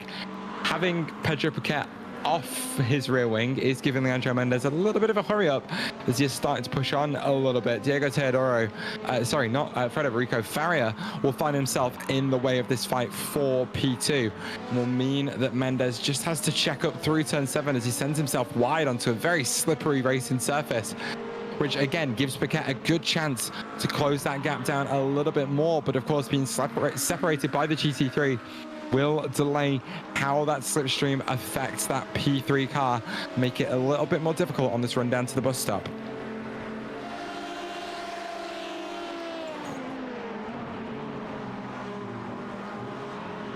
having Pedro Piquet off his rear wing is giving Leandro Mendez a little bit of a hurry up as he's starting to push on a little bit. Diego Teodoro, Federico Farrier will find himself in the way of this fight for P2, and will mean that Mendez just has to check up through turn 7 as he sends himself wide onto a very slippery racing surface, which again gives Piquet a good chance to close that gap down a little bit more. But of course, being separated by the GT3 will delay how that slipstream affects that P3 car, make it a little bit more difficult on this run down to the bus stop.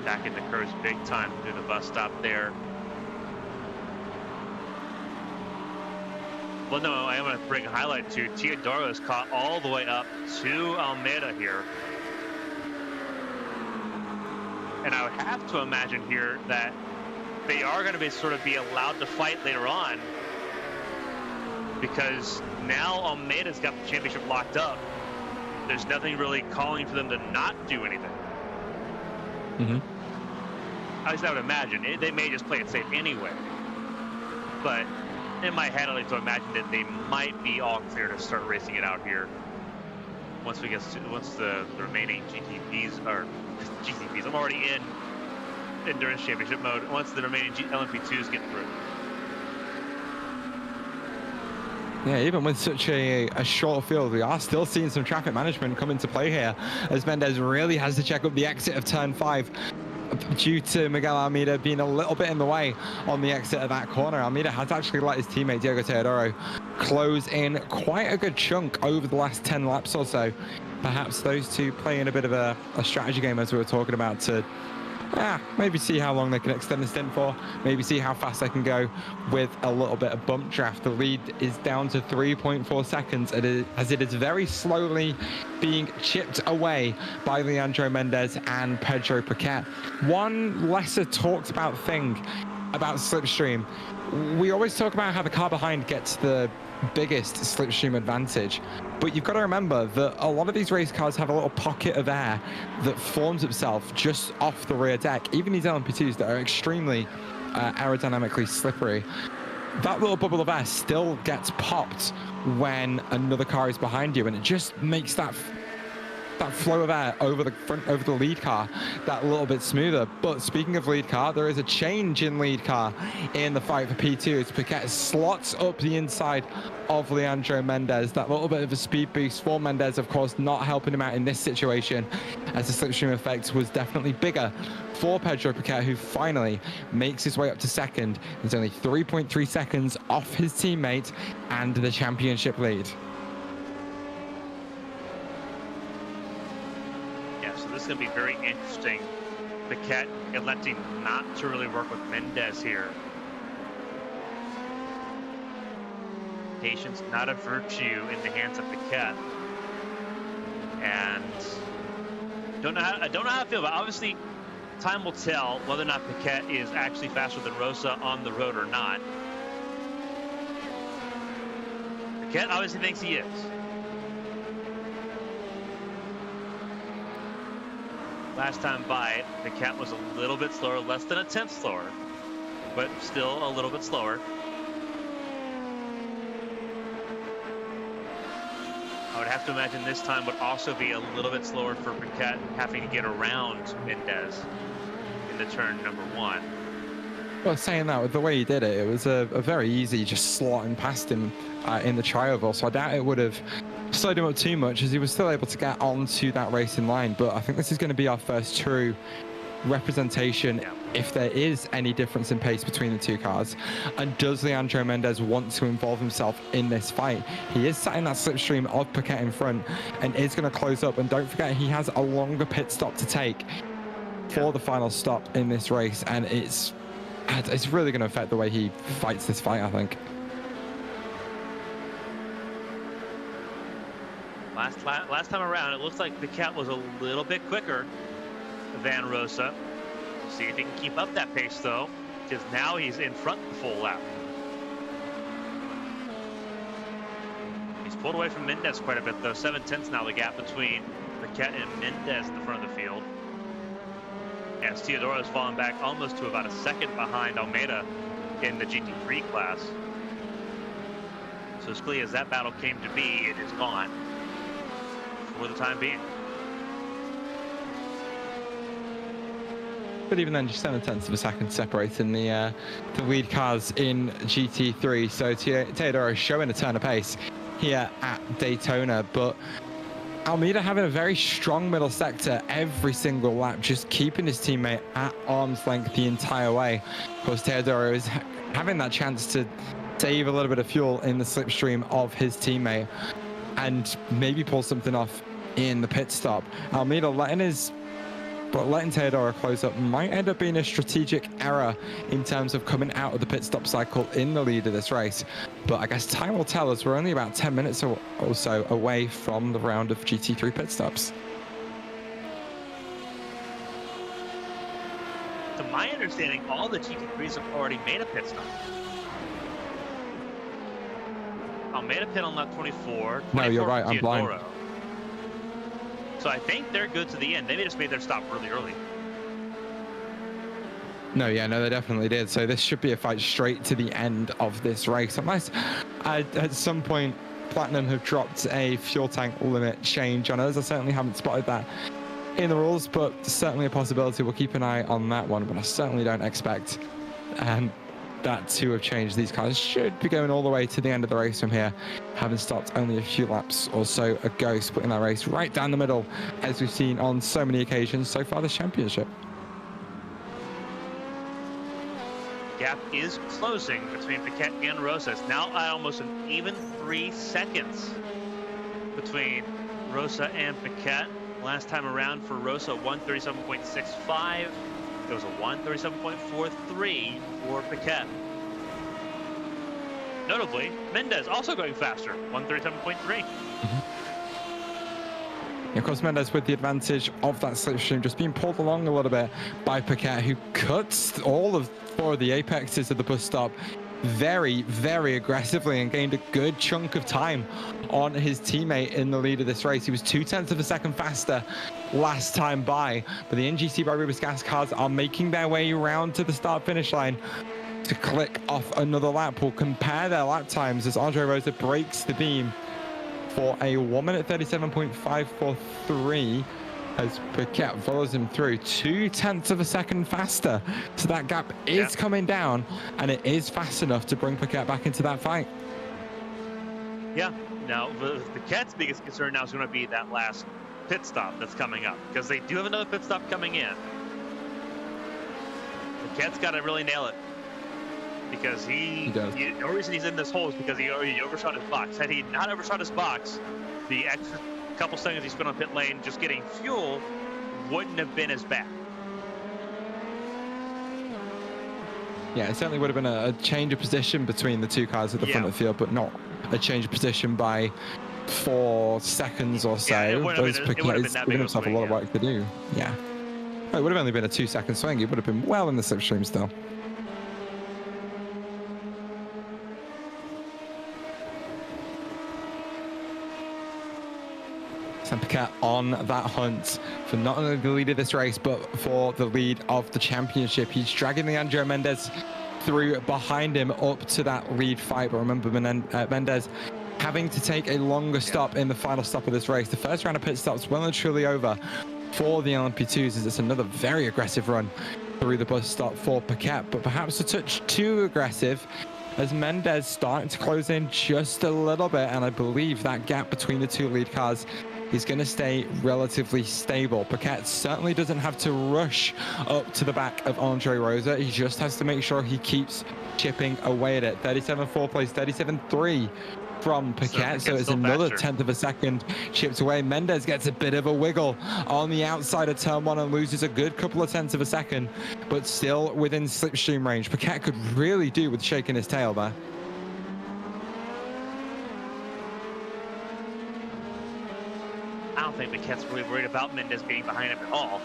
Back in the curves big time through the bus stop there. Well, no, I am going to bring a highlight to Teodoro is caught all the way up to Almeida here. And I would have to imagine here that they are going to be allowed to fight later on, because now Almeida's got the championship locked up. There's nothing really calling for them to not do anything. At least I would imagine. They may just play it safe anyway. But in my head, I like to imagine that they might be all clear to start racing it out here. Once the remaining GTPs are GTPs, I'm already in endurance championship mode. Once the remaining LMP2s get through. Yeah, even with such a short field, we are still seeing some traffic management come into play here, as Mendez really has to check up the exit of turn 5 due to Miguel Almeida being a little bit in the way on the exit of that corner. Almeida has actually let his teammate Diego Teodoro close in quite a good chunk over the last 10 laps or so. Perhaps those two playing a bit of a strategy game, as we were talking about, to maybe see how long they can extend the stint for, maybe see how fast they can go with a little bit of bump draft. The lead is down to 3.4 seconds as it is very slowly being chipped away by Leandro Mendez and Pedro Piquet. One lesser talked about thing about slipstream. We always talk about how the car behind gets the biggest slipstream advantage, but you've got to remember that a lot of these race cars have a little pocket of air that forms itself just off the rear deck. Even these LMP2s that are extremely aerodynamically slippery, that little bubble of air still gets popped when another car is behind you, and it just makes that flow of air over the lead car that little bit smoother. But speaking of lead car, there is a change in lead car in the fight for P2 as Piquet slots up the inside of Leandro Mendez. That little bit of a speed boost for Mendez, of course, not helping him out in this situation, as the slipstream effect was definitely bigger for Pedro Piquet, who finally makes his way up to second. He's only 3.3 seconds off his teammate and the championship lead. This is going to be very interesting. Piquet electing not to really work with Mendez here. Patience, not a virtue in the hands of Piquet. And I don't know how I feel, but obviously time will tell whether or not Piquet is actually faster than Rosa on the road or not. Piquet obviously thinks he is. Last time by, Piquet was a little bit slower, less than a tenth slower, but still a little bit slower. I would have to imagine this time would also be a little bit slower for Piquet, having to get around Mendez in the turn number 1. Well, saying that, with the way he did it, it was a very easy just slotting past him in the tri-oval, so I doubt it would have slowed him up too much, as he was still able to get onto that racing line. But I think this is going to be our first true representation, if there is any difference in pace between the two cars. And does Leandro Mendez want to involve himself in this fight? He is sat in that slipstream of Piquet in front and is going to close up. And don't forget, he has a longer pit stop to take for the final stop in this race, and it's really going to affect the way he fights this fight, I think. Last time around, it looks like Piquet was a little bit quicker than Rosa. See if he can keep up that pace, though, because now he's in front the full lap. He's pulled away from Mendez quite a bit, though. 7/10 now the gap between Piquet and Mendez at the front of the field. As Teodoro has fallen back almost to about a second behind Almeida in the GT3 class. So as clearly as that battle came to be, it is gone for the time being. But even then, just 7/10 of a second separating the lead cars in GT3. So Teodoro showing a turn of pace here at Daytona, but Almeida having a very strong middle sector every single lap, just keeping his teammate at arm's length the entire way. Of course, Teodoro is having that chance to save a little bit of fuel in the slipstream of his teammate and maybe pull something off in the pit stop. Almeida letting Teodoro close up might end up being a strategic error in terms of coming out of the pit stop cycle in the lead of this race. But I guess time will tell us. We're only about 10 minutes or so away from the round of GT3 pit stops. To my understanding, all the GT3s have already made a pit stop. Almeida pit on lap 24. No, you're right. I'm blind. So I think they're good to the end. They just made their stop really early. No, they definitely did. So this should be a fight straight to the end of this race. Unless at some point Platinum have dropped a fuel tank limit change on us. I certainly haven't spotted that in the rules, but certainly a possibility. We'll keep an eye on that one, but I certainly don't expect that to have changed. These cars should be going all the way to the end of the race from here, having stopped only a few laps or so ago, splitting that race right down the middle, as we've seen on so many occasions so far this championship. Gap is closing between Piquet and Rosa. It's now at almost an even 3 seconds between Rosa and Piquet. Last time around for Rosa, 1:37.65. It was a 1:37.43 for Piquet. Notably, Mendez also going faster, 1:37.3. Of course, Mendez with the advantage of that slipstream, just being pulled along a little bit by Piquet, who cuts all of four of the apexes of the bus stop very, very aggressively and gained a good chunk of time on his teammate in the lead of this race. He was 0.2 of a second faster last time by, but the NGC by Rubus Gas cars are making their way around to the start finish line to click off another lap. We'll compare their lap times as Andre Rosa breaks the beam for a 1 minute 37.543 as Paquette follows him through 0.2 of a second faster. So that gap is coming down, and it is fast enough to bring Paquette back into that fight. Yeah, now Paquette's biggest concern now is going to be that last pit stop that's coming up, because they do have another pit stop coming in. Paquette's got to really nail it, because he does. The only reason he's in this hole is because he overshot his box. Had he not overshot his box, the extra couple seconds he spent on pit lane just getting fuel wouldn't have been as bad. Yeah, it certainly would have been a change of position between the two cars at the front of the field, but not a change of position by 4 seconds or so. Yeah, it would have been himself a lot of work to do. Yeah. It would have only been a 2-second swing. He would have been well in the slipstream still. Paquette on that hunt for not only the lead of this race, but for the lead of the championship. He's dragging Leandro Mendez through behind him up to that lead fight. But remember, Mendez having to take a longer stop in the final stop of this race. The first round of pit stops well and truly over for the LMP2s, as it's another very aggressive run through the bus stop for Paquette, but perhaps a touch too aggressive, as Mendez starting to close in just a little bit, and I believe that gap between the two lead cars is going to stay relatively stable. Paquette certainly doesn't have to rush up to the back of Andre Rosa. He just has to make sure he keeps chipping away at it. 37.4 place, 37.3 from Paquette, so it's another 1/10 of a second chipped away. Mendez gets a bit of a wiggle on the outside of turn 1 and loses a good couple of 1/10 of a second, but still within slipstream range. Paquette could really do with shaking his tail there. I don't think Paquette's really worried about Mendez being behind him at all.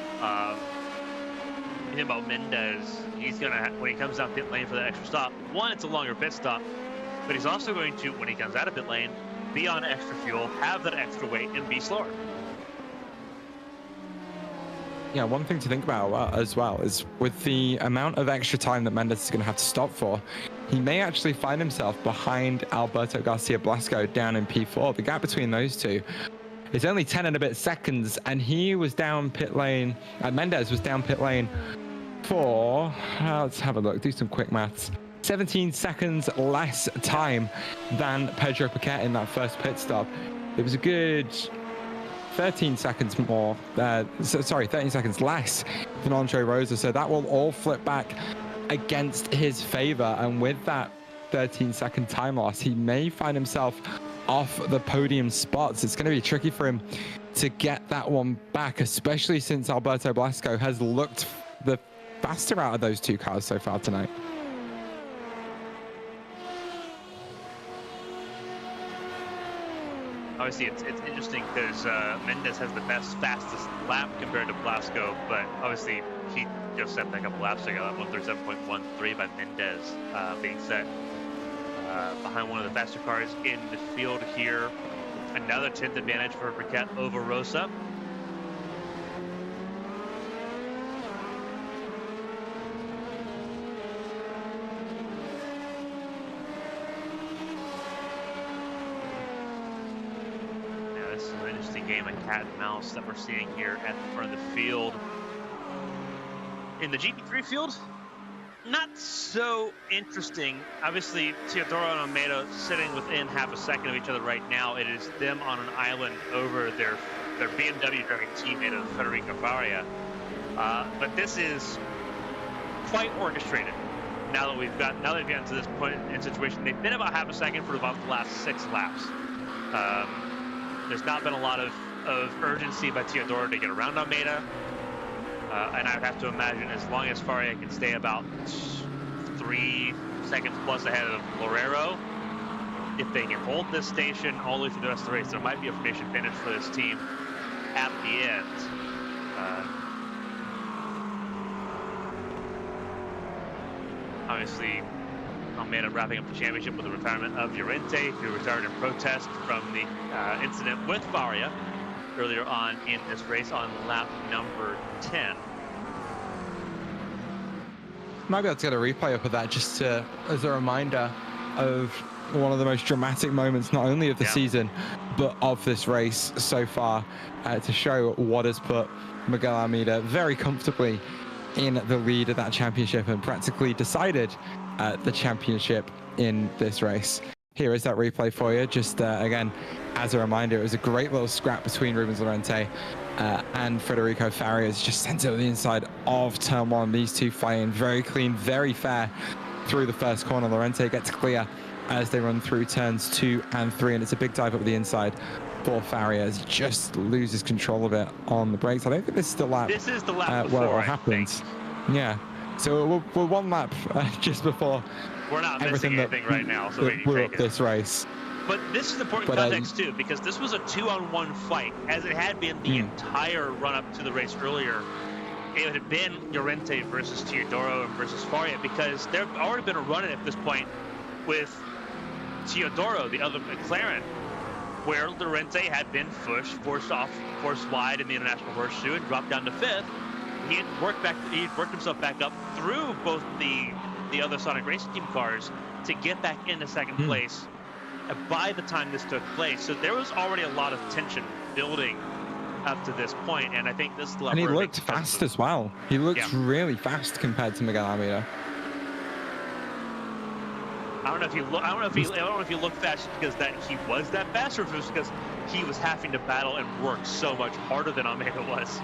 Thinking about Mendez, he's gonna, when he comes down pit lane for that extra stop, one, it's a longer pit stop, but he's also going to, when he comes out of pit lane, be on extra fuel, have that extra weight, and be slower. Yeah, one thing to think about as well is with the amount of extra time that Mendez is going to have to stop for, he may actually find himself behind Alberto Garcia Blasco down in P4. The gap between those two, it's only 10 and a bit seconds, and he was down pit lane, Mendez was down pit lane for, let's have a look, do some quick maths, 17 seconds less time than Pedro Paquette in that first pit stop. It was a good 13 seconds more, 13 seconds less than Andre Rosa, so that will all flip back against his favor, and with that 13-second time loss, he may find himself off the podium spots. It's going to be tricky for him to get that one back, especially since Alberto Blasco has looked the faster out of those two cars so far tonight. Obviously, it's interesting because Mendez has the fastest lap compared to Blasco, but obviously he just set that a couple laps ago. That 137.13 by Mendez being set behind one of the faster cars in the field here. Another 10th advantage for Paquette over Rosa. Yeah, this is an interesting game of cat and mouse that we're seeing here at the front of the field. In the GP3 field, not so interesting. Obviously, Teodoro and Almeida sitting within half a second of each other right now. It is them on an island over their BMW driving teammate of Federico Faria. But this is quite orchestrated. Now that they've gotten to this point in situation, they've been about half a second for about the last 6 laps. There's not been a lot of urgency by Teodoro to get around Almeida. And I would have to imagine as long as Faria can stay about 3 seconds plus ahead of Lorero, if they can hold this station all the way through the rest of the race, there might be a formation finish for this team at the end. obviously Almeida wrapping up the championship with the retirement of Llorente, who retired in protest from the incident with Faria earlier on in this race on lap number 10. Might be able to get a replay up of that just to, as a reminder of one of the most dramatic moments, not only of the season, but of this race so far, to show what has put Miguel Almeida very comfortably in the lead of that championship and practically decided the championship in this race. Here is that replay for you. Just again, as a reminder, it was a great little scrap between Rubens Llorente and Federico Farias, just sent it to the inside of turn one. These two flying very clean, very fair through the first corner. Llorente gets clear as they run through turns 2 and 3, and it's a big dive up the inside for Farias. Just loses control of it on the brakes. I don't think this is the lap. This is the lap before, where it all happens. Yeah. So we're one lap just before. We're not missing anything right now, so we're up this race. But this is important context too, because this was a 2-on-1 fight, as it had been the entire run-up to the race earlier. It had been Llorente versus Teodoro and versus Faria, because there had already been a run-in at this point with Teodoro, the other McLaren, where Llorente had been forced wide in the International Horseshoe and dropped down to 5th. He had worked himself back up through both the other Sonic Racing Team cars to get back into second place by the time this took place. So there was already a lot of tension building up to this point, and I think this level. And he looked fast as well. He looked really fast compared to Miguel Almeida. I don't know if he looked fast because that he was that fast, or if it was because he was having to battle and work so much harder than Almeida was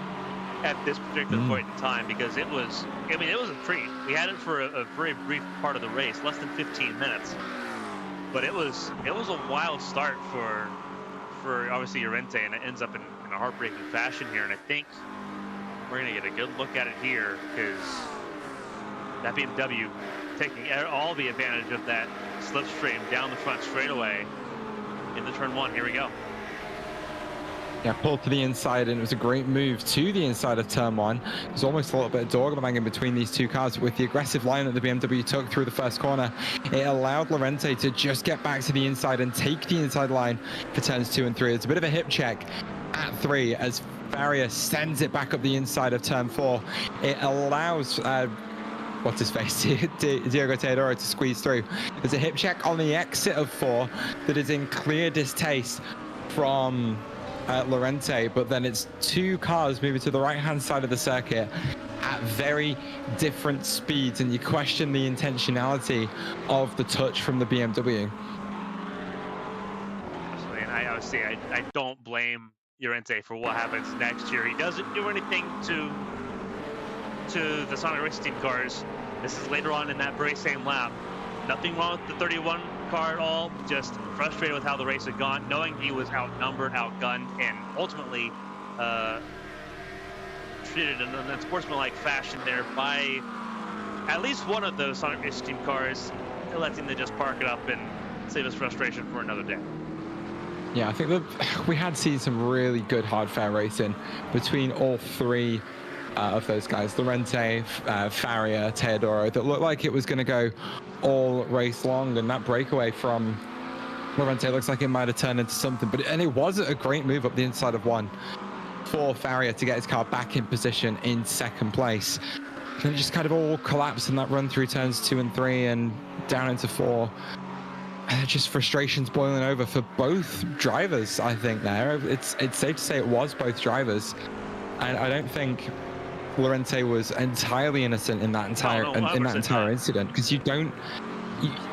at this particular point in time, because it was, I mean, it was a treat. We had it for a very brief part of the race, less than 15 minutes, but it was a wild start for obviously Llorente, and it ends up in a heartbreaking fashion here. And I think we're gonna get a good look at it here, because that BMW taking all the advantage of that slipstream down the front straightaway into turn 1. Here we go. Yeah, pulled to the inside, and it was a great move to the inside of turn 1. There's almost a little bit of dog banging between these two cars. With the aggressive line that the BMW took through the first corner, it allowed Llorente to just get back to the inside and take the inside line for turns 2 and 3. It's a bit of a hip check at 3 as Faria sends it back up the inside of turn 4. It allows what's his face, Diego Teodoro to squeeze through. There's a hip check on the exit of 4 that is in clear distaste from Llorente, but then it's two cars moving to the right-hand side of the circuit at very different speeds, and you question the intentionality of the touch from the BMW. And I don't blame Llorente for what happens next year. He doesn't do anything to the Sonic Racing Team cars. This is later on in that very same lap. Nothing wrong with the 31 car at all, just frustrated with how the race had gone, knowing he was outnumbered, outgunned, and ultimately treated in an unsportsmanlike fashion there by at least one of those Sonic Racing Team cars, letting them just park it up and save us frustration for another day. Yeah, I think that we had seen some really good hard fair racing between all three of those guys, Llorente, Faria, Teodoro, that looked like it was going to go all race long, and that breakaway from Llorente looks like it might have turned into something, and it was a great move up the inside of 1 for Faria to get his car back in position in second place. Then it just kind of all collapsed in that run through turns 2 and 3 and down into 4. Just frustrations boiling over for both drivers, I think there. It's safe to say it was both drivers, and I don't think Llorente was entirely innocent in that entire incident, because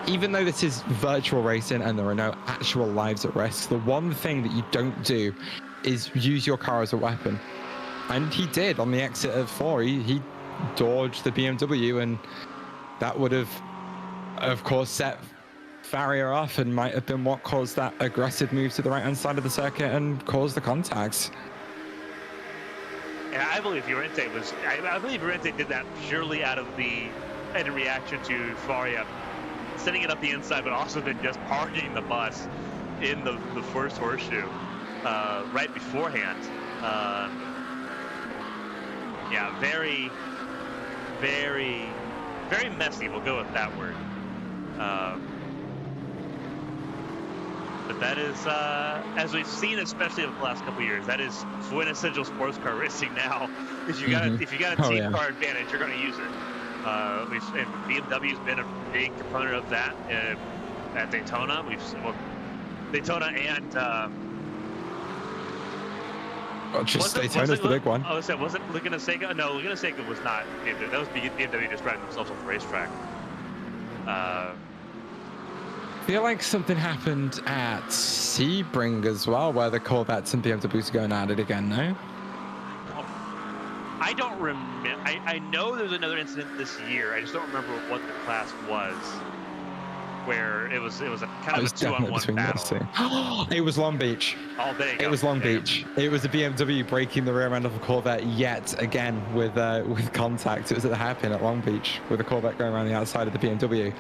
even though this is virtual racing and there are no actual lives at risk, the one thing that you don't do is use your car as a weapon, and he did on the exit of 4. He dodged the BMW, and that would have, of course, set Faria off and might have been what caused that aggressive move to the right hand side of the circuit and caused the contacts. And I believe Llorente did that purely in reaction to Faria setting it up the inside, but also then just parking the bus in the first horseshoe right beforehand. Yeah, very, very very messy. We'll go with that word. But that is, as we've seen, especially over the last couple of years, that is quintessential sports car racing now. If you got a team car advantage, you're going to use it. And BMW's been a big component of that at Daytona. Daytona and Daytona's the big one. I was saying, wasn't Laguna Seca? No, Laguna Seca was not BMW. That was BMW just driving themselves off the racetrack. I feel like something happened at Sebring as well, where the Corvettes and BMWs are going at it again, no? I don't remember. I know there's another incident this year. I just don't remember what the class was, where it was a kind of a 2-on-1 battle. It was Long Beach. Oh, there you go. It was Long Beach. It was a BMW breaking the rear end of a Corvette yet again with contact. It was at the hairpin at Long Beach with a Corvette going around the outside of the BMW.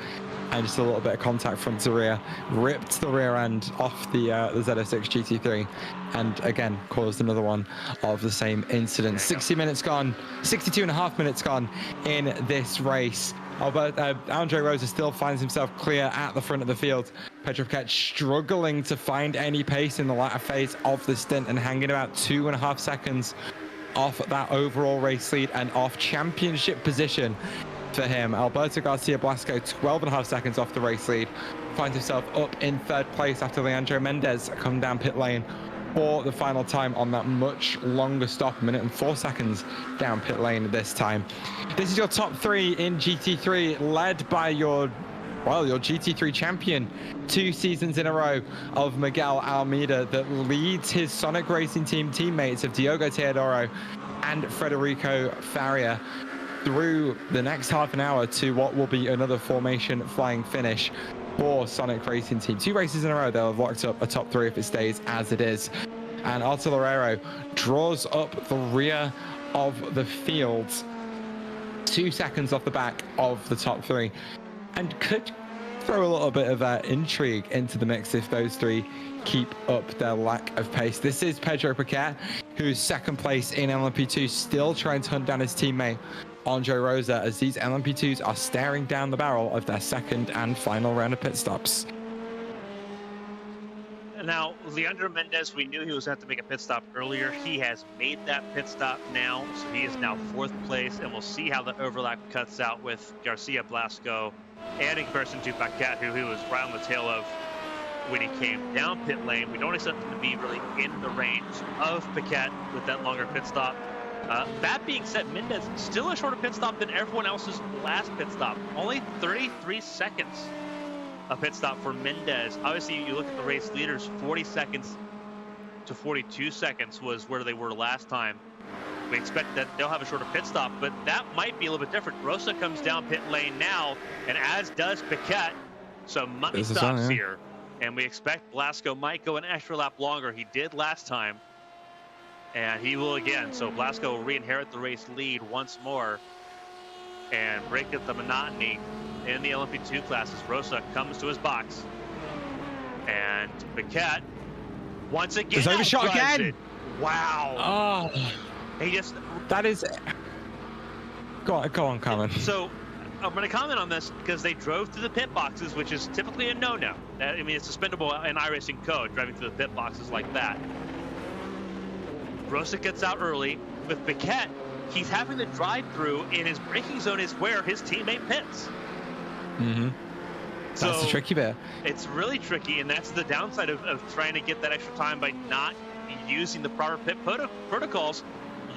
And just a little bit of contact front to rear, ripped the rear end off the Z06 GT3, and again caused another one of the same incident. 60 minutes gone, 62.5 minutes gone in this race. Andre Rosa still finds himself clear at the front of the field. Pedro Piquet struggling to find any pace in the latter phase of the stint and hanging about 2.5 seconds off that overall race lead and off championship position. For him, Alberto Garcia Blasco 12.5 seconds off the race lead, finds himself up in third place after Leandro Mendez come down pit lane for the final time on that much longer stop, 1 minute and 4 seconds down pit lane this time. This is your top three in GT3, led by your GT3 champion 2 seasons in a row of Miguel Almeida, that leads his Sonic Racing Team teammates of Diogo Teodoro and Federico Faria through the next half an hour to what will be another formation flying finish for Sonic Racing Team. 2 races in a row, they'll have locked up a top 3 if it stays as it is. And Artillerero draws up the rear of the field, 2 seconds off the back of the top 3, and could throw a little bit of intrigue into the mix if those 3 keep up their lack of pace. This is Pedro Piquet, who's second place in LMP2, still trying to hunt down his teammate Andre Rosa, as these LMP2s are staring down the barrel of their second and final round of pit stops. Now, Leandro Mendez, we knew he was going to have to make a pit stop earlier. He has made that pit stop now, so he is now 4th place, and we'll see how the overlap cuts out with Garcia Blasco, and in comparison to Paquette, who he was right on the tail of when he came down pit lane. We don't expect him to be really in the range of Paquette with that longer pit stop. That being said, Mendez still a shorter pit stop than everyone else's last pit stop. Only 33 seconds a pit stop for Mendez. Obviously, you look at the race leaders, 40 seconds to 42 seconds was where they were last time. We expect that they'll have a shorter pit stop, but that might be a little bit different. Rosa comes down pit lane now, and as does Paquette. So money stops here. And we expect Blasco might go an extra lap longer. He did last time. And he will again. So Blasco will re-inherit the race lead once more and break up the monotony in the LMP2 classes. Rosa comes to his box. And Paquette once again. He's overshot again. It. Wow. Oh. He just. That is. Go on, comment. So I'm going to comment on this because they drove through the pit boxes, which is typically a no-no. I mean, it's suspendable in iRacing code, driving through the pit boxes like that. Rosa gets out early. With Paquette, he's having to drive through, and his braking zone is where his teammate pits. Mm-hmm. That's the tricky bit. It's really tricky, and that's the downside of trying to get that extra time by not using the proper pit protocols.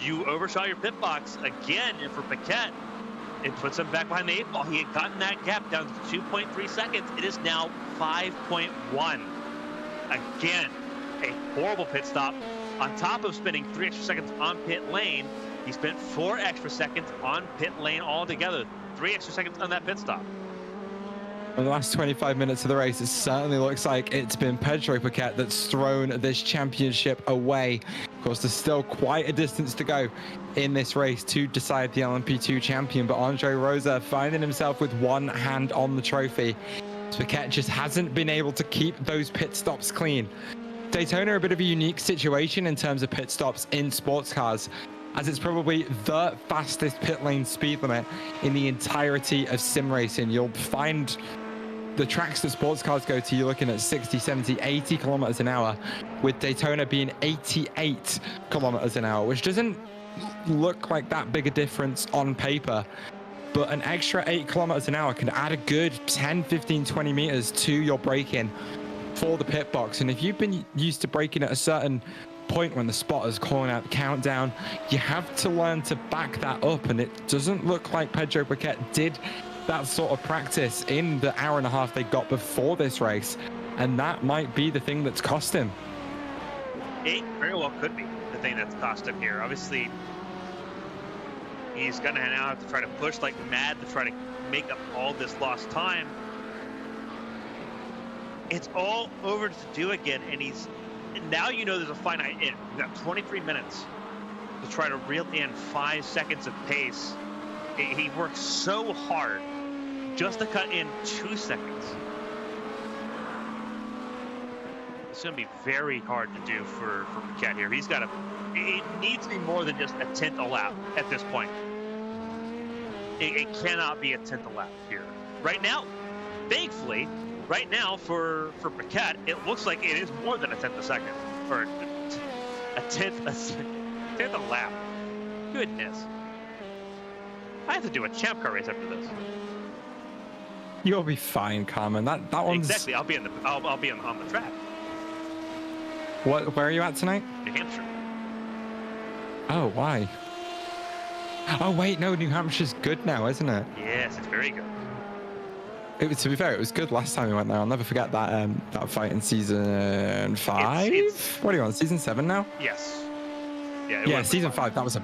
You overshot your pit box again, and for Paquette, it puts him back behind the 8 ball. He had gotten that gap down to 2.3 seconds. It is now 5.1. Again, a horrible pit stop. On top of spending 3 extra seconds on pit lane, he spent 4 extra seconds on pit lane altogether. 3 extra seconds on that pit stop. In the last 25 minutes of the race, it certainly looks like it's been Pedro Piquet that's thrown this championship away. Of course, there's still quite a distance to go in this race to decide the LMP2 champion, but Andre Rosa finding himself with one hand on the trophy. Piquet just hasn't been able to keep those pit stops clean. Daytona, a bit of a unique situation in terms of pit stops in sports cars. as it's probably the fastest pit lane speed limit in the entirety of sim racing. You'll find the tracks that sports cars go to, you're looking at 60, 70, 80 kilometers an hour, with Daytona being 88 kilometers an hour, which doesn't look like that big a difference on paper. But an extra 8 kilometers an hour can add a good 10, 15, 20 meters to your braking for the pit box. And if you've been used to braking at a certain point when the spotter's calling out the countdown, you have to learn to back that up. And it doesn't look like Pedro Piquet did that sort of practice in the hour and a half they got before this race. And that might be the thing that's cost him. It very well could be the thing that's cost him here. Obviously, he's going to now have to try to push like mad to try to make up all this lost time. It's all over to do again, and now you know there's a finite in. You've got 23 minutes to try to reel in 5 seconds of pace. He works so hard just to cut in 2 seconds. It's going to be very hard to do for Piquet here. He's got to, it needs to be more than just a tenth a lap at this point. It cannot be a tenth a lap here. Right now, thankfully, right now for Piquet, it looks like it is more than a tenth a second. Or a tenth a lap. Goodness. I have to do a champ car race after this. You'll be fine, Carmen. That one's exactly. I'll be on the track. What? Where are you at tonight? New Hampshire. Oh, why? Oh wait, no. New Hampshire's good now, isn't it? Yes, it's very good. To be fair, it was good last time we went there. I'll never forget that that fight in season 5. What are you on? Season 7 now? Yes. Yeah, season 5. That was a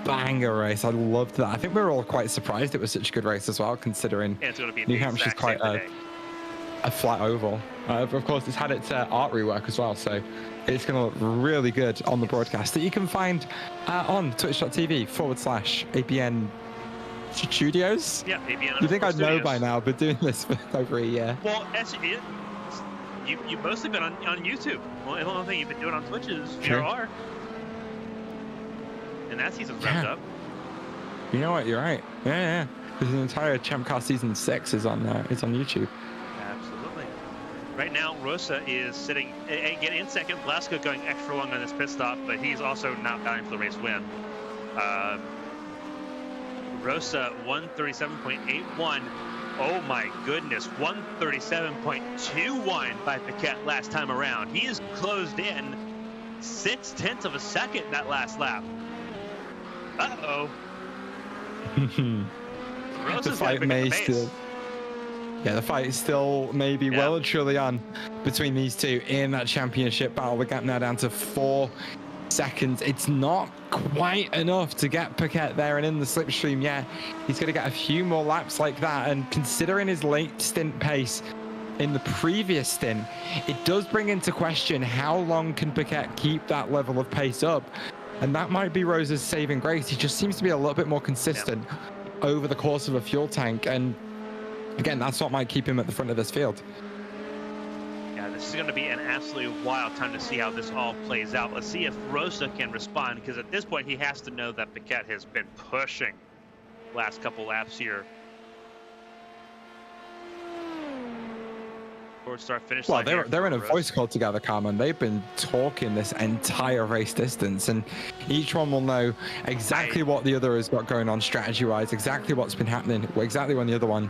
banger race. I loved that. I think we were all quite surprised it was such a good race as well, considering it's going to be New Hampshire's quite a flat oval. Of course, it's had its art rework as well, so it's going to look really good on the broadcast that you can find on twitch.tv/ABN Studios. Yeah, ABN. You think I'd know by now, but doing this for over a year. Well, actually, you've mostly been on YouTube. Well, the only thing you've been doing on Twitch is GRR. And that season's wrapped up. You know what? You're right. Yeah. There's an entire Champ Car season 6 is on YouTube. Absolutely. Right now, Rosa is sitting again in second. Blasco going extra long on this pit stop, but he's also not dying for the race win. Rosa 137.81. Oh my goodness, 137.21 by Piquet last time around. He is closed in 0.6 of a second that last lap. Uh-oh. The fight may still... Yeah, the fight is still maybe well and truly on between these two in that championship battle. The gap now down to 4 seconds. It's not quite enough to get Piquet there and in the slipstream yet. He's going to get a few more laps like that, and considering his late stint pace in the previous stint, it does bring into question how long can Piquet keep that level of pace up, and that might be Rosa's saving grace. He just seems to be a little bit more consistent over the course of a fuel tank, and again, that's what might keep him at the front of this field. This is going to be an absolutely wild time to see how this all plays out. Let's see if Rosa can respond, because at this point he has to know that Piquet has been pushing last couple laps here. Forward start finish line. Well, they're in a voice call together, Carmen. They've been talking this entire race distance, and each one will know exactly what the other has got going on strategy-wise, exactly what's been happening, exactly when the other one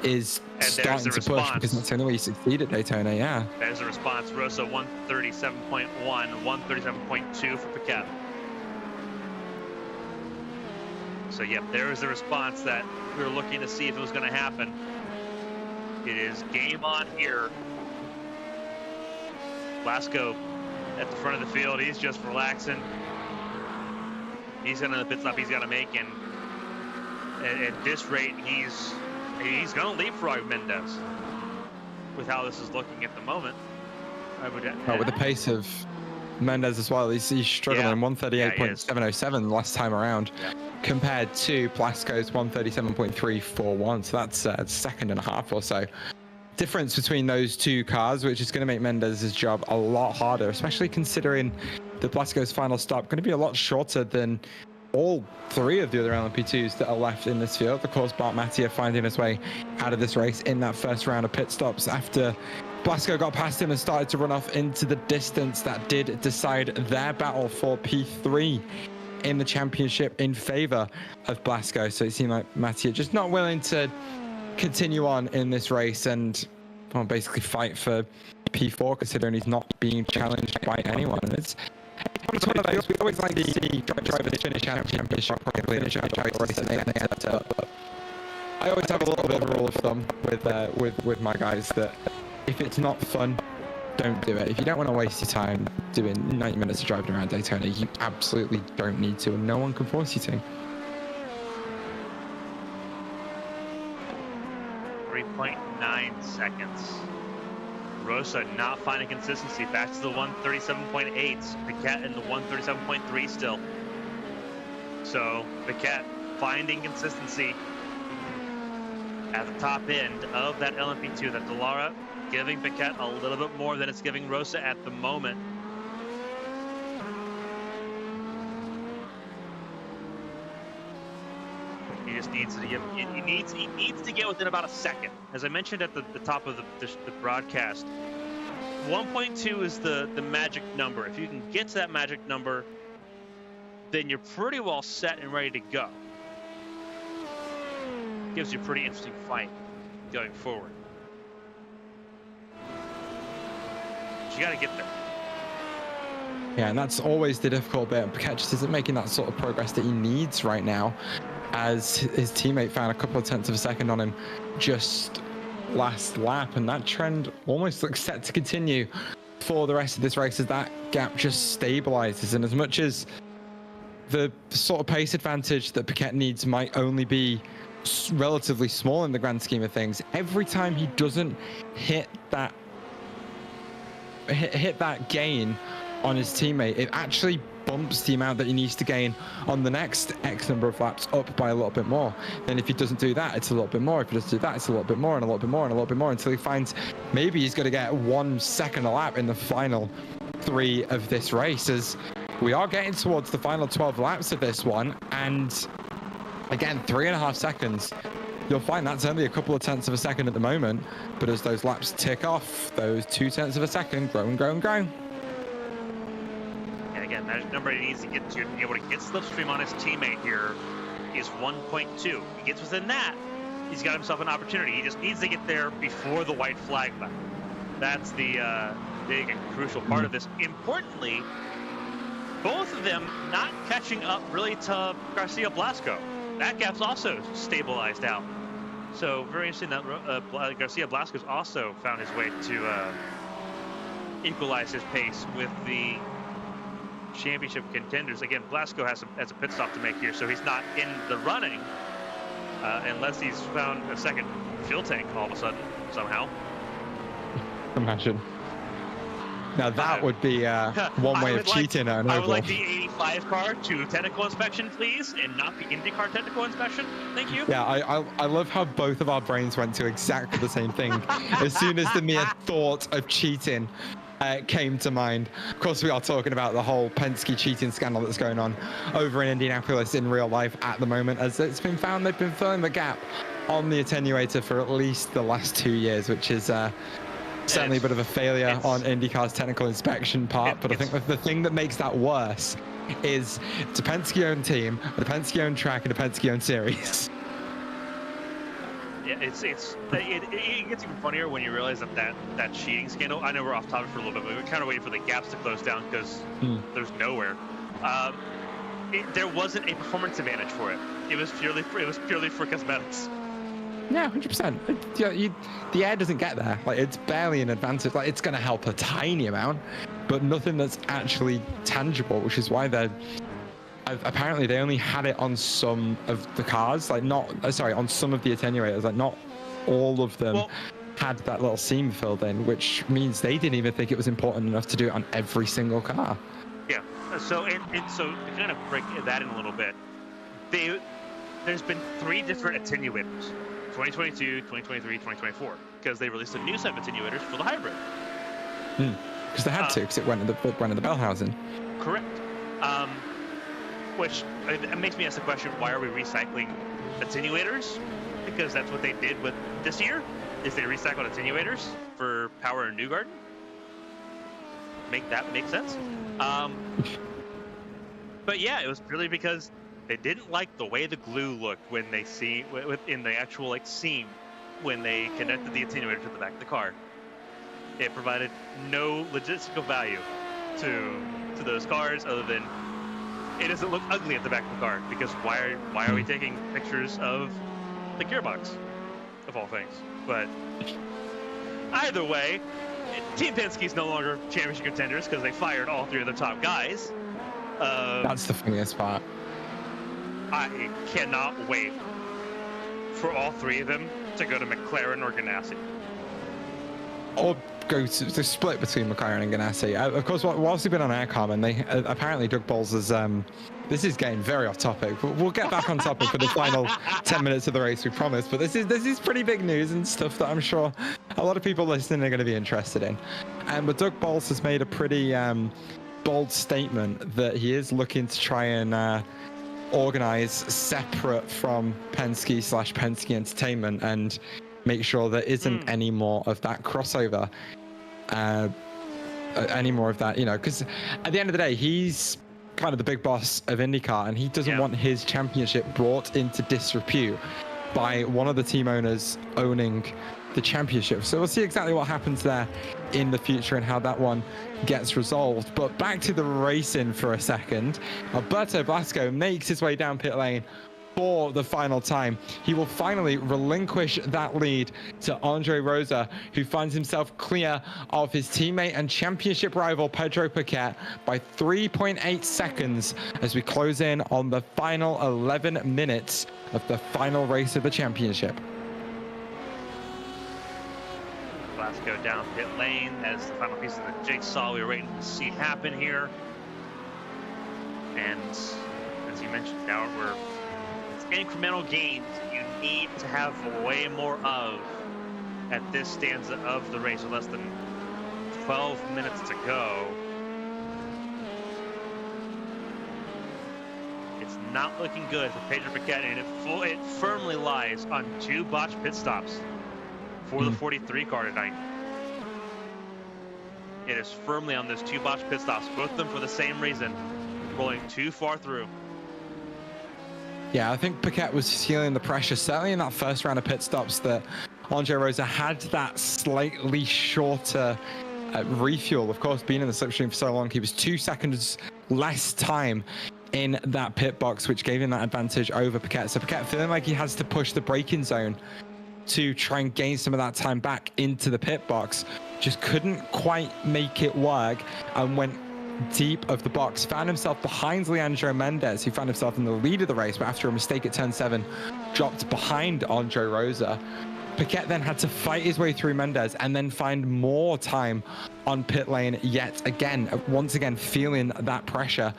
is starting to push, because that's the only way you succeed at Daytona. Yeah. There's a response. Rosa 137.1, 137.2 for Piquet. So yep, there is a response that we were looking to see if it was going to happen. It is game on here. Blasco at the front of the field. He's just relaxing. He's in the pit stop he's got to make, and at this rate, he's going to leapfrog Mendez with how this is looking at the moment. With the pace of Mendez as well, he's struggling. 138.707 last time around, compared to Blasco's 137.341. So that's a second and a half or so difference between those two cars, which is going to make Mendez's job a lot harder, especially considering the Blasco's final stop going to be a lot shorter than all three of the other LMP2s that are left in this field. Of course, Bart Mattia finding his way out of this race in that first round of pit stops after Blasco got past him and started to run off into the distance. That did decide their battle for P3 in the championship in favor of Blasco. So it seemed like Mattia just not willing to continue on in this race and basically fight for P4, considering he's not being challenged by anyone. And it's one of those, we always like to see drivers finish out championship, probably finish out race and they end up. But I always have a little bit of a rule of thumb with my guys that if it's not fun, don't do it. If you don't want to waste your time doing 90 minutes of driving around Daytona, you absolutely don't need to, and no one can force you to. 3.9 seconds. Rosa not finding consistency. Back to the 137.8. Piquet in the 137.3 still. So Piquet finding consistency at the top end of that LMP2. That Dallara giving Piquet a little bit more than it's giving Rosa at the moment. He just needs to get within about a second. As I mentioned at the top of the broadcast, 1.2 is the magic number. If you can get to that magic number, then you're pretty well set and ready to go. Gives you a pretty interesting fight going forward. But you got to get there. Yeah, and that's always the difficult bit. Piquet just isn't making that sort of progress that he needs right now, as his teammate found a couple of tenths of a second on him just last lap, and that trend almost looks set to continue for the rest of this race as that gap just stabilizes. And as much as the sort of pace advantage that Piquet needs might only be relatively small in the grand scheme of things, every time he doesn't hit that gain on his teammate, it actually bumps the amount that he needs to gain on the next X number of laps up by a little bit more. Then if he doesn't do that, it's a little bit more. If he doesn't do that, it's a little bit more and a little bit more and a little bit more, until he finds maybe he's going to get 1 second a lap in the final 3 of this race, as we are getting towards the final 12 laps of this one. And again, 3.5 seconds. You'll find that's only a couple of tenths of a second at the moment, but as those laps tick off, those 2 tenths of a second grow and grow and grow. Again, that number he needs to get to be able to get slipstream on his teammate here is 1.2. He gets within that, he's got himself an opportunity. He just needs to get there before the white flag lap. That's the big and crucial part of this. Importantly, both of them not catching up really to Garcia Blasco. That gap's also stabilized out. So very interesting that Garcia Blasco's also found his way to equalize his pace with the championship contenders. Again, Blasco has a pit stop to make here, so he's not in the running unless he's found a second fuel tank all of a sudden, somehow. Imagine. Now that would be one way of cheating at an I oval. would like the 85 car to technical inspection, please, and not the IndyCar technical inspection. Thank you. Yeah, I love how both of our brains went to exactly the same thing. As soon as the mere thought of cheating came to mind. Of course, we are talking about the whole Penske cheating scandal that's going on over in Indianapolis in real life at the moment, as it's been found they've been filling the gap on the attenuator for at least the last 2 years, which is certainly a bit of a failure on IndyCar's technical inspection part. But I think the thing that makes that worse is it's a Penske-owned team, a Penske-owned track, and a Penske-owned series. Yeah, it gets even funnier when you realize that cheating scandal. I know we're off topic for a little bit, but we're kind of waiting for the gaps to close down because there's nowhere. There wasn't a performance advantage for it. It was purely for cosmetics. Yeah, 100%. The air doesn't get there. Like, it's barely an advantage. Like, it's going to help a tiny amount, but nothing that's actually tangible, which is why apparently they only had it on some of the cars, like on some of the attenuators, like not all of them had that little seam filled in, which means they didn't even think it was important enough to do it on every single car. Yeah, so so to kind of break that in a little bit, there's been 3 different attenuators, 2022, 2023, 2024, because they released a new set of attenuators for the hybrid. Because they had to, because it went in the Bellhausen. Correct. which it makes me ask the question, why are we recycling attenuators? Because that's what they did with this year, is they recycled attenuators for Power and Newgarden. Make sense. But yeah, it was purely because they didn't like the way the glue looked when they in the actual like scene when they connected the attenuator to the back of the car. It provided no logistical value to those cars other than it doesn't look ugly at the back of the car, because why are we taking pictures of the gearbox of all things? But either way, Team Penske's no longer championship contenders because they fired all three of their top guys. That's the funniest part. I cannot wait for all three of them to go to McLaren or Ganassi. Or go to split between McLaren and Ganassi. Of course, whilst we've been on Aircom, and they apparently Doug Bowles has. This is getting very off topic. We'll get back on topic for the final 10 minutes of the race, we promise. But this is pretty big news and stuff that I'm sure a lot of people listening are going to be interested in. But Doug Bowles has made a pretty bold statement that he is looking to try and organize separate from Penske Entertainment and make sure there isn't any more of that crossover, any more of that, because at the end of the day, he's kind of the big boss of IndyCar, and he doesn't want his championship brought into disrepute by one of the team owners owning the championship. So we'll see exactly what happens there in the future and how that one gets resolved. But back to the racing for a second. Alberto Blasco makes his way down pit lane for the final time. He will finally relinquish that lead to Andre Rosa, who finds himself clear of his teammate and championship rival Pedro Piquet by 3.8 seconds as we close in on the final 11 minutes of the final race of the championship. Blasco down pit lane as the final piece of the jigsaw we were waiting to see happen here. And as you mentioned, now it's incremental gains that you need to have way more of at this stanza of the race with less than 12 minutes to go. It's not looking good for Pedro Piquet, and it firmly lies on 2 botched pit stops for the 43 car tonight. It is firmly on those 2 botched pit stops, both of them for the same reason, rolling too far through. Yeah, I think Piquet was feeling the pressure, certainly in that first round of pit stops, that Andre Rosa had that slightly shorter refuel. Of course, being in the slipstream for so long, he was 2 seconds less time in that pit box, which gave him that advantage over Piquet. So Piquet feeling like he has to push the braking zone to try and gain some of that time back into the pit box. Just couldn't quite make it work and went deep of the box, found himself behind Leandro Mendez, who found himself in the lead of the race, but after a mistake at turn 7 dropped behind Andre Rosa. Piquet then had to fight his way through Mendez and then find more time on pit lane yet again, once again feeling that pressure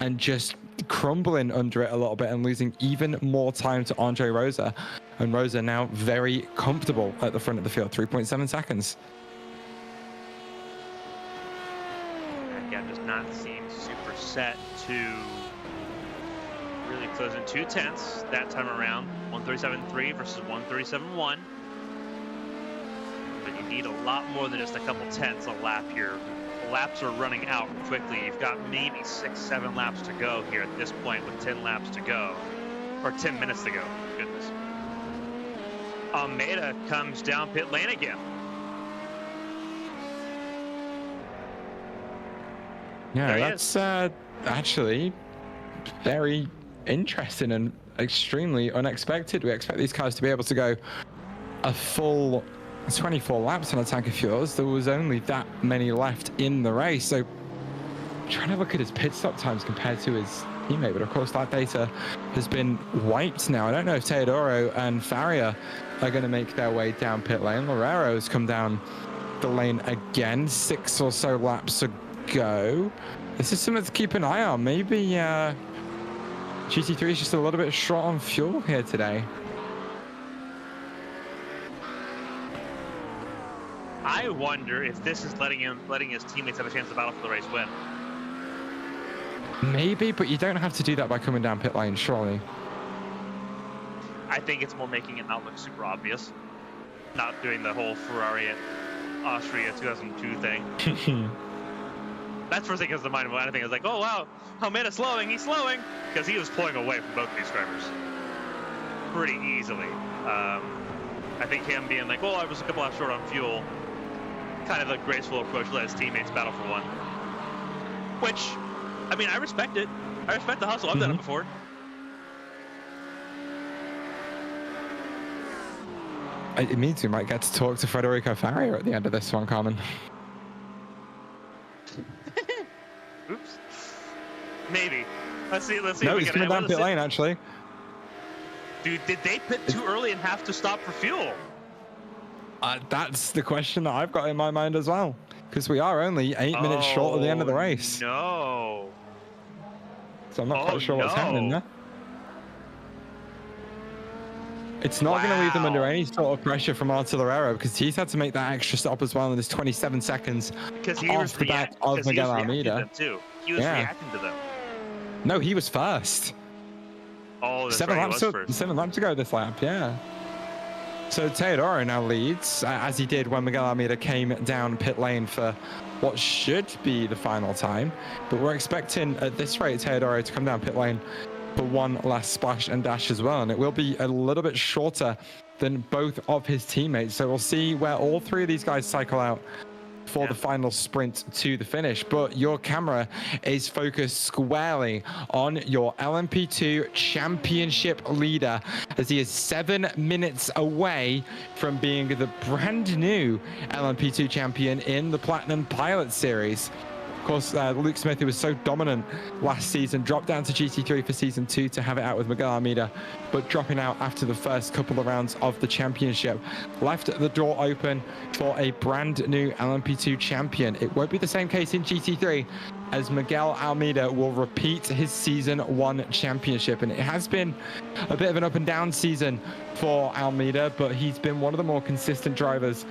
and just crumbling under it a little bit and losing even more time to Andre Rosa. And Rosa now very comfortable at the front of the field, 3.7 seconds. Again, does not seem super set to really close in 2 tenths that time around. 137.3 versus 137.1. But you need a lot more than just a couple tenths a lap here. Laps are running out quickly. You've got maybe 6-7 laps to go here at this point with 10 laps to go, or 10 minutes to go. Goodness. Almeida comes down pit lane again. Yeah, that's actually very interesting and extremely unexpected. We expect these cars to be able to go a full 24 laps on a tank of fuels. There was only that many left in the race. So trying to look at his pit stop times compared to his teammate, but of course that data has been wiped now. I don't know if Teodoro and Faria are going to make their way down pit lane. Lorero has come down the lane again, 6 or so laps ago. This is something to keep an eye on. Maybe GT3 is just a little bit short on fuel here today. I wonder if this is letting his teammates have a chance to battle for the race win. Maybe, but you don't have to do that by coming down pit lane, surely. I think it's more making it not look super obvious. Not doing the whole Ferrari at Austria 2002 thing. That's first thing that comes to mind when I think is like, oh wow, Almeida slowing, he's slowing, because he was pulling away from both these drivers pretty easily. I think him being like, oh, I was a couple laps short on fuel, kind of a graceful approach, let his teammates battle for one. Which, I mean, I respect it. I respect the hustle. I've done it before. It means we might get to talk to Federico Farrier at the end of this one, Carmen. Oops. Maybe. Let's see. No, he's coming down pit lane, actually. Dude, did they pit too early and have to stop for fuel? That's the question that I've got in my mind as well. Because we are only 8 minutes short of the end of the race. No. So I'm not quite sure what's happening there. It's not going to leave them under any sort of pressure from Artillerero, because he's had to make that extra stop as well in this 27 seconds off the back of Miguel Almeida. He was reacting to them. No, he was first. Oh, that's 7 right, laps 7 laps to go this lap, yeah. So Teodoro now leads, as he did when Miguel Almeida came down pit lane for what should be the final time. But we're expecting, at this rate, Teodoro to come down pit lane for one last splash and dash as well. And it will be a little bit shorter than both of his teammates. So we'll see where all three of these guys cycle out for the final sprint to the finish. But your camera is focused squarely on your LMP2 championship leader, as he is 7 minutes away from being the brand new LMP2 champion in the Platinum Pilot Series. Of course, Luke Smith, who was so dominant last season, dropped down to GT3 for season 2 to have it out with Miguel Almeida, but dropping out after the first couple of rounds of the championship. Left the door open for a brand new LMP2 champion. It won't be the same case in GT3, as Miguel Almeida will repeat his season 1 championship. And it has been a bit of an up and down season for Almeida, but he's been one of the more consistent drivers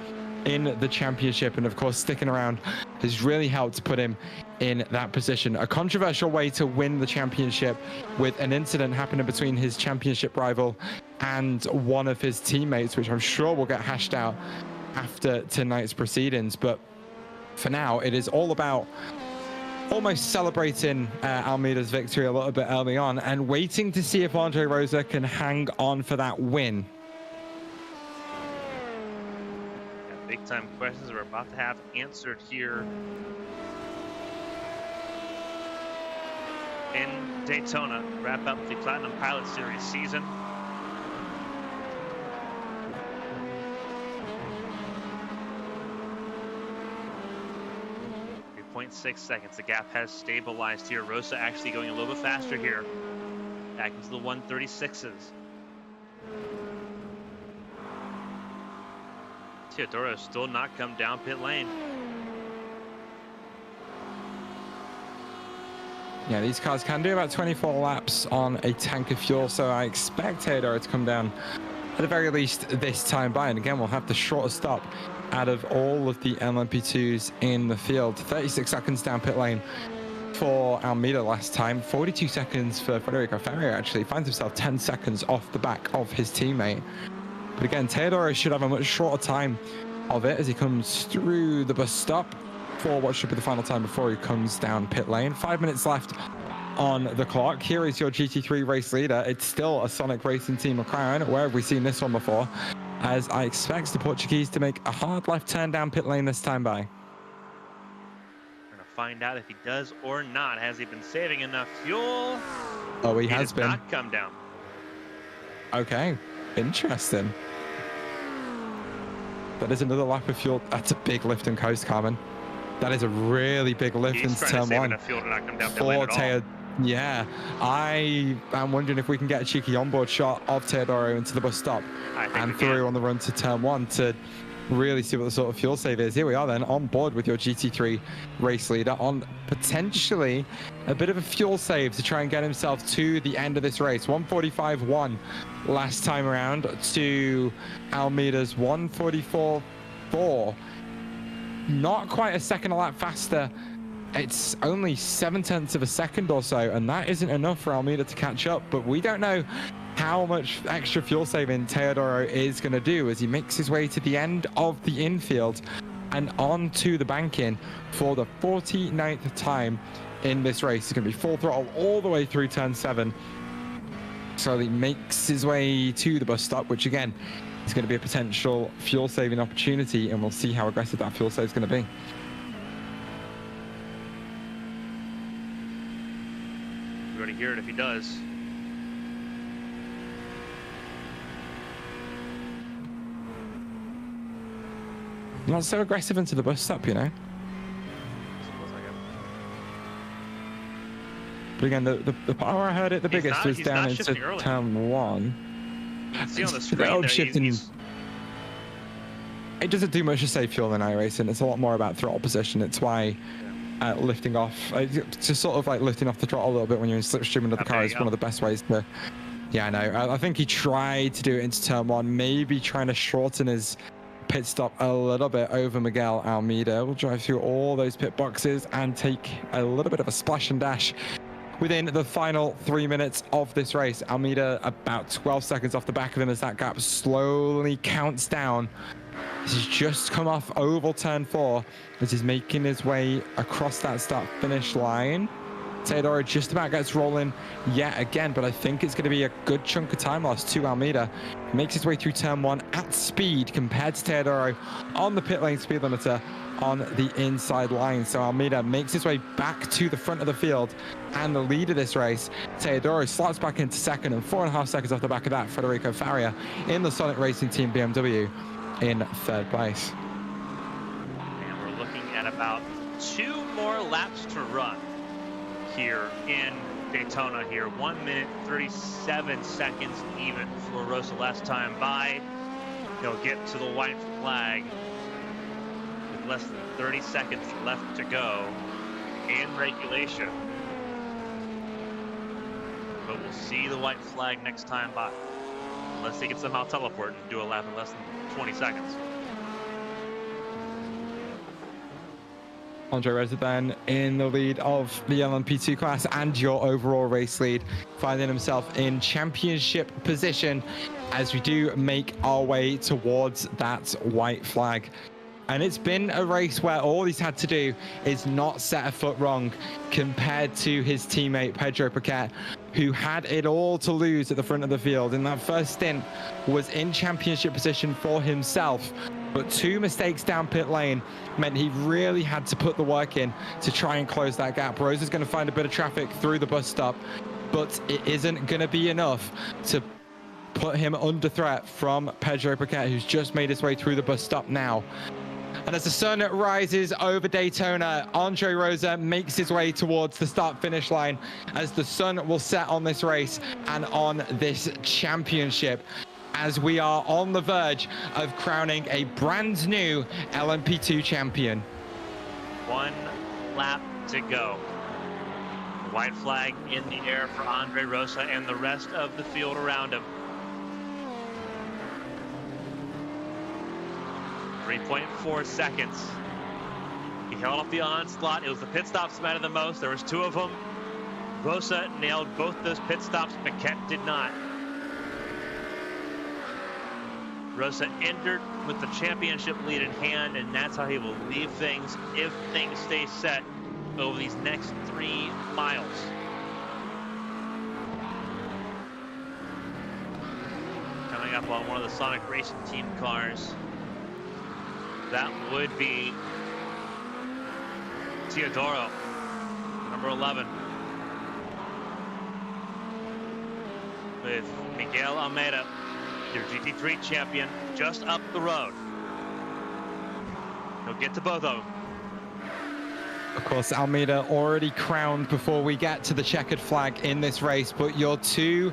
in the championship, and of course sticking around has really helped put him in that position. A controversial way to win the championship, with an incident happening between his championship rival and one of his teammates, which I'm sure will get hashed out after tonight's proceedings. But for now, it is all about almost celebrating Almeida's victory a little bit early on and waiting to see if Andre Rosa can hang on for that win. Big time questions we're about to have answered here in Daytona. Wrap up the Platinum Pilot Series season. .6 seconds. The gap has stabilized here. Rosa actually going a little bit faster here. Back into the 136s. Teodoro still not come down pit lane. Yeah, these cars can do about 24 laps on a tank of fuel, so I expect Teodoro to come down at the very least this time by. And again, we'll have the shortest stop out of all of the LMP2s in the field. 36 seconds down pit lane for Almeida last time. 42 seconds for Federico Farrier, actually. Finds himself 10 seconds off the back of his teammate. But again, Teodoro should have a much shorter time of it as he comes through the bus stop for what should be the final time before he comes down pit lane. 5 minutes left on the clock. Here is your GT3 race leader. It's still a Sonic Racing Team McLaren. Where have we seen this one before? As I expect the Portuguese to make a hard left turn down pit lane this time by. We're going to find out if he does or not. Has he been saving enough fuel? Oh, he has been. Not come down. Okay. Interesting. That is another lap of fuel. That's a big lift and coast, Carmen. That is a really big lift into turn 1. Yeah, I am wondering if we can get a cheeky onboard shot of Teodoro into the bus stop and through on the run to turn 1 to really see what the sort of fuel save is. Here we are then on board with your GT3 race leader on potentially a bit of a fuel save to try and get himself to the end of this race. 145.1 last time around to Almeida's 144.4. Not quite a second a lap faster it's only 0.7 of a second or so, and that isn't enough for Almeida to catch up. But we don't know how much extra fuel saving Teodoro is going to do as he makes his way to the end of the infield and onto the banking for the 49th time in this race. It's going to be full throttle all the way through turn 7. So he makes his way to the bus stop, which again is going to be a potential fuel saving opportunity, and we'll see how aggressive that fuel save is going to be. We're going to hear it if he does. Not so aggressive into the bus stop, you know. But again, the part where I heard it the biggest was down into turn 1. See on the screen it doesn't do much to save fuel in iRacing. It's a lot more about throttle position. It's why lifting off, just sort of like lifting off the throttle a little bit when you're in slipstream under the car is one of the best ways to. Yeah, I know. I think he tried to do it into turn 1, maybe trying to shorten his pit stop a little bit over Miguel Almeida. We'll drive through all those pit boxes and take a little bit of a splash and dash within the final 3 minutes of this race. Almeida about 12 seconds off the back of him as that gap slowly counts down. This has just come off oval turn 4 as he's making his way across that start finish line. Teodoro just about gets rolling yet again, but I think it's going to be a good chunk of time loss to Almeida. Makes his way through turn 1 at speed compared to Teodoro on the pit lane speed limiter on the inside line. So Almeida makes his way back to the front of the field and the lead of this race. Teodoro slots back into second, and 4.5 seconds off the back of that, Federico Faria in the Sonic Racing Team BMW in 3rd place. And we're looking at about 2 more laps to run here in Daytona here. 1 minute 37 seconds even for Rosa last time by. He'll get to the white flag with less than 30 seconds left to go in regulation. But we'll see the white flag next time by, unless he can somehow teleport and do a lap in less than 20 seconds. Andre Rosa then in the lead of the LMP2 class and your overall race lead, finding himself in championship position as we do make our way towards that white flag. And it's been a race where all he's had to do is not set a foot wrong compared to his teammate Pedro Paquette, who had it all to lose at the front of the field. In that first stint was in championship position for himself, but 2 mistakes down pit lane meant he really had to put the work in to try and close that gap. Rosa's going to find a bit of traffic through the bus stop, but it isn't going to be enough to put him under threat from Pedro Paquette, who's just made his way through the bus stop now. And as the sun rises over Daytona, Andre Rosa makes his way towards the start-finish line as the sun will set on this race and on this championship, as we are on the verge of crowning a brand new LMP2 champion. 1 lap to go. White flag in the air for Andre Rosa and the rest of the field around him. 3.4 seconds. He held off the onslaught. It was the pit stops that mattered the most. There was 2 of them. Rosa nailed both those pit stops. Paquette did not. Rosa entered with the championship lead in hand, and that's how he will leave things if things stay set over these next 3 miles. Coming up on one of the Sonic Racing Team cars, that would be Teodoro, number 11, with Miguel Almeida, your GT3 champion, just up the road. He'll get to both of them. Of course, Almeida already crowned before we get to the checkered flag in this race, but your 2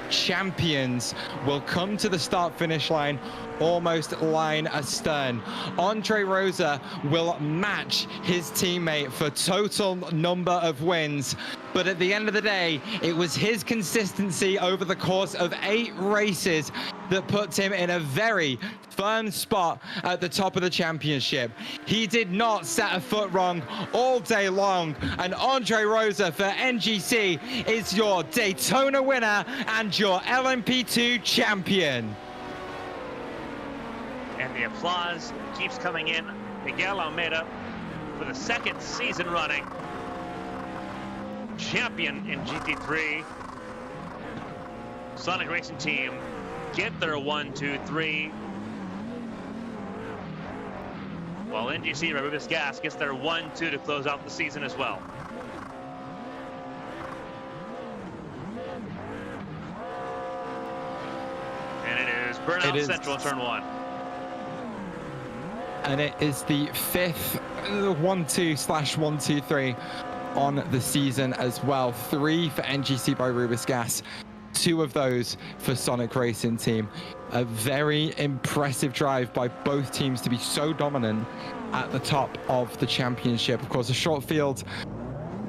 champions will come to the start-finish line almost line astern. Andre Rosa will match his teammate for total number of wins, but at the end of the day, it was his consistency over the course of 8 races that puts him in a very firm spot at the top of the championship. He did not set a foot wrong all day long, and Andre Rosa for NGC is your Daytona winner and your LMP2 champion. And the applause keeps coming in. Miguel Almeida, for the second season running, champion in GT3. Sonic Racing Team get their 1, 2, 3. While NGC Rubis Gas gets their 1, 2 to close out the season as well. And it is Burnout Central in turn 1. And it is the fifth 1-2/1-2-3 on the season as well. 3 for NGC by Rubis Gas, 2 of those for Sonic Racing Team. A very impressive drive by both teams to be so dominant at the top of the championship. Of course, a short field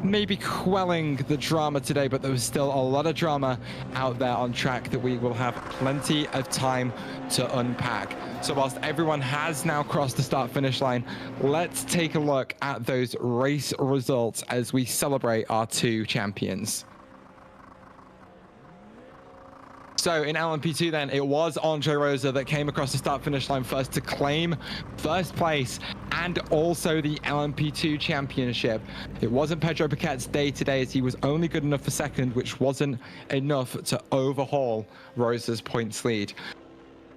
maybe quelling the drama today, but there was still a lot of drama out there on track that we will have plenty of time to unpack. So whilst everyone has now crossed the start-finish line, let's take a look at those race results as we celebrate our 2 champions. So in LMP2 then, it was Andre Rosa that came across the start-finish line first to claim first place and also the LMP2 championship. It wasn't Pedro Paquette's day today, as he was only good enough for second, which wasn't enough to overhaul Rosa's points lead.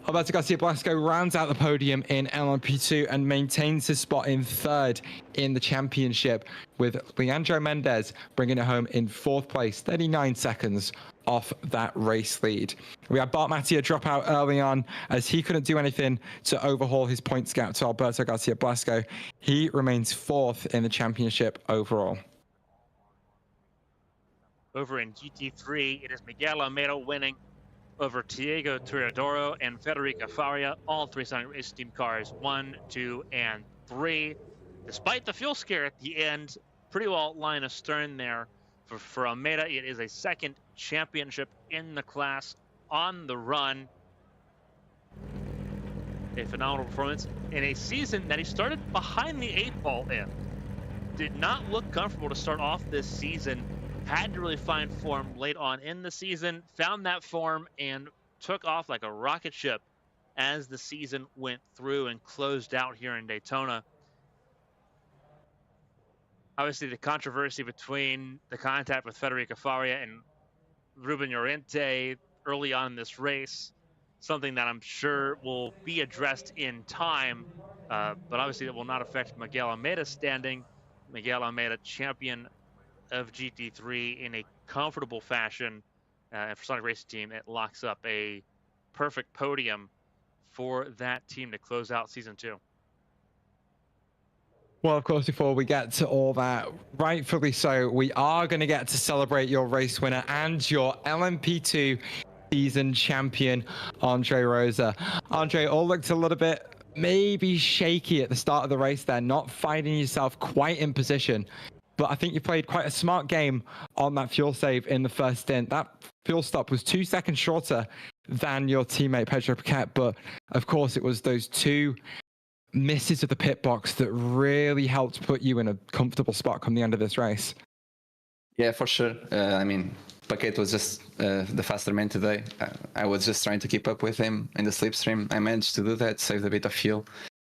Alberto Garcia Blasco rounds out the podium in LMP2 and maintains his spot in third in the championship, with Leandro Mendez bringing it home in 4th place, 39 seconds off that race lead. We had Bart Mattia drop out early on as he couldn't do anything to overhaul his points gap to Alberto Garcia Blasco. He remains 4th in the championship overall. Over in GT3, it is Miguel Almeida winning over Diego Turadoro and Federica Faria, all 3 Sonic Racing Team cars, 1, 2, and 3. Despite the fuel scare at the end, pretty well line astern there for Almeida. It is a 2nd championship in the class on the run. A phenomenal performance in a season that he started behind the 8 ball in. Did not look comfortable to start off this season. Had to really find form late on in the season, found that form, and took off like a rocket ship as the season went through and closed out here in Daytona. Obviously, the controversy between the contact with Federica Faria and Ruben Llorente early on in this race, something that I'm sure will be addressed in time, but obviously it will not affect Miguel Almeida's standing. Miguel Almeida, champion of GT3 in a comfortable fashion. And for Sonic Racing Team, it locks up a perfect podium for that team to close out Season 2. Well, of course, before we get to all that, rightfully so, we are going to get to celebrate your race winner and your LMP2 season champion, Andre Rosa. Andre, all looked a little bit maybe shaky at the start of the race there, not finding yourself quite in position. But I think you played quite a smart game on that fuel save in the first stint. That fuel stop was 2 seconds shorter than your teammate Pedro Paquette. But of course, it was those 2 misses of the pit box that really helped put you in a comfortable spot come the end of this race. Yeah, for sure. I mean, Paquette was just the faster man today. I was just trying to keep up with him in the slipstream. I managed to do that, saved a bit of fuel.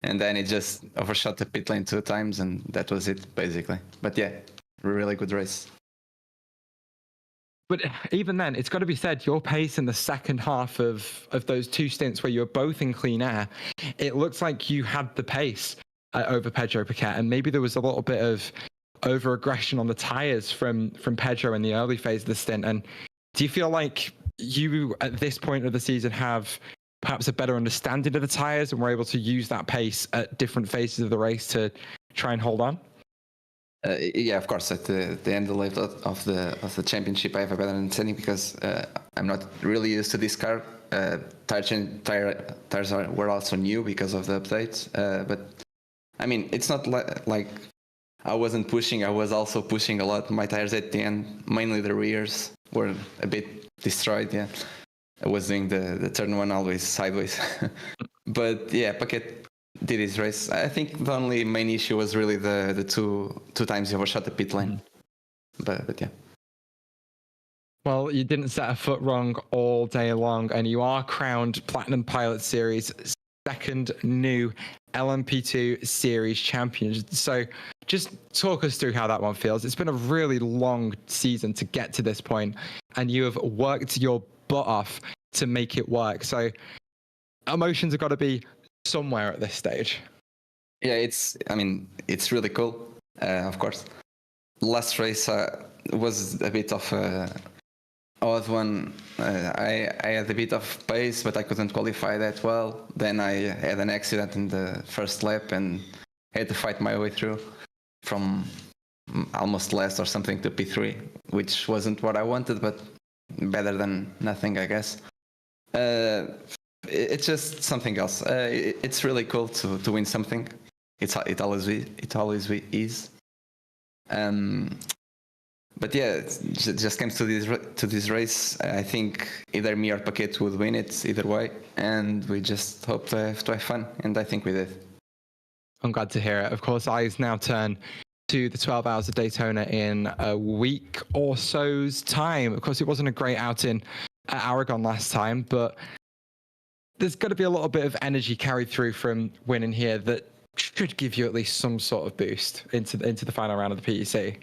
And then it just overshot the pit lane 2 times, and that was it, basically. But yeah, really good race. But even then, it's got to be said, your pace in the second half of those 2 stints where you were both in clean air, it looks like you had the pace over Pedro Paquette. And maybe there was a little bit of over-aggression on the tyres from Pedro in the early phase of the stint. And do you feel like you, at this point of the season, have perhaps a better understanding of the tyres and were able to use that pace at different phases of the race to try and hold on? Yeah, of course. At the end of the championship, I have a better understanding because I'm not really used to this car. Tires were also new because of the updates. But I mean, it's not like I wasn't pushing. I was also pushing a lot. My tires at the end, mainly the rears, were a bit destroyed. Yeah. I was doing the turn one always sideways. But yeah, Paquette did his race. I think the only main issue was really the two times he overshot the pit lane. But yeah. Well, you didn't set a foot wrong all day long, and you are crowned Platinum Pilot Series second new LMP2 Series champion. So just talk us through how that one feels. It's been a really long season to get to this point, and you have worked your butt off to make it work. So emotions have got to be somewhere at this stage. Yeah, it's really cool, of course. Last race was a bit of a odd one. I had a bit of pace, but I couldn't qualify that well. Then I had an accident in the first lap and had to fight my way through from almost last or something to P3, which wasn't what I wanted, but better than nothing, I guess. It's just something else. It's really cool to win something. It always is. But yeah, it just comes to this race. I think either me or Paquette would win it either way, and we just hope to have fun, and I think we did. I'm glad to hear it. Of course, eyes now turn to the 12 Hours of Daytona in a week or so's time. Of course, it wasn't a great outing at Aragon last time, but there's got to be a little bit of energy carried through from winning here that should give you at least some sort of boost into the final round of the PEC.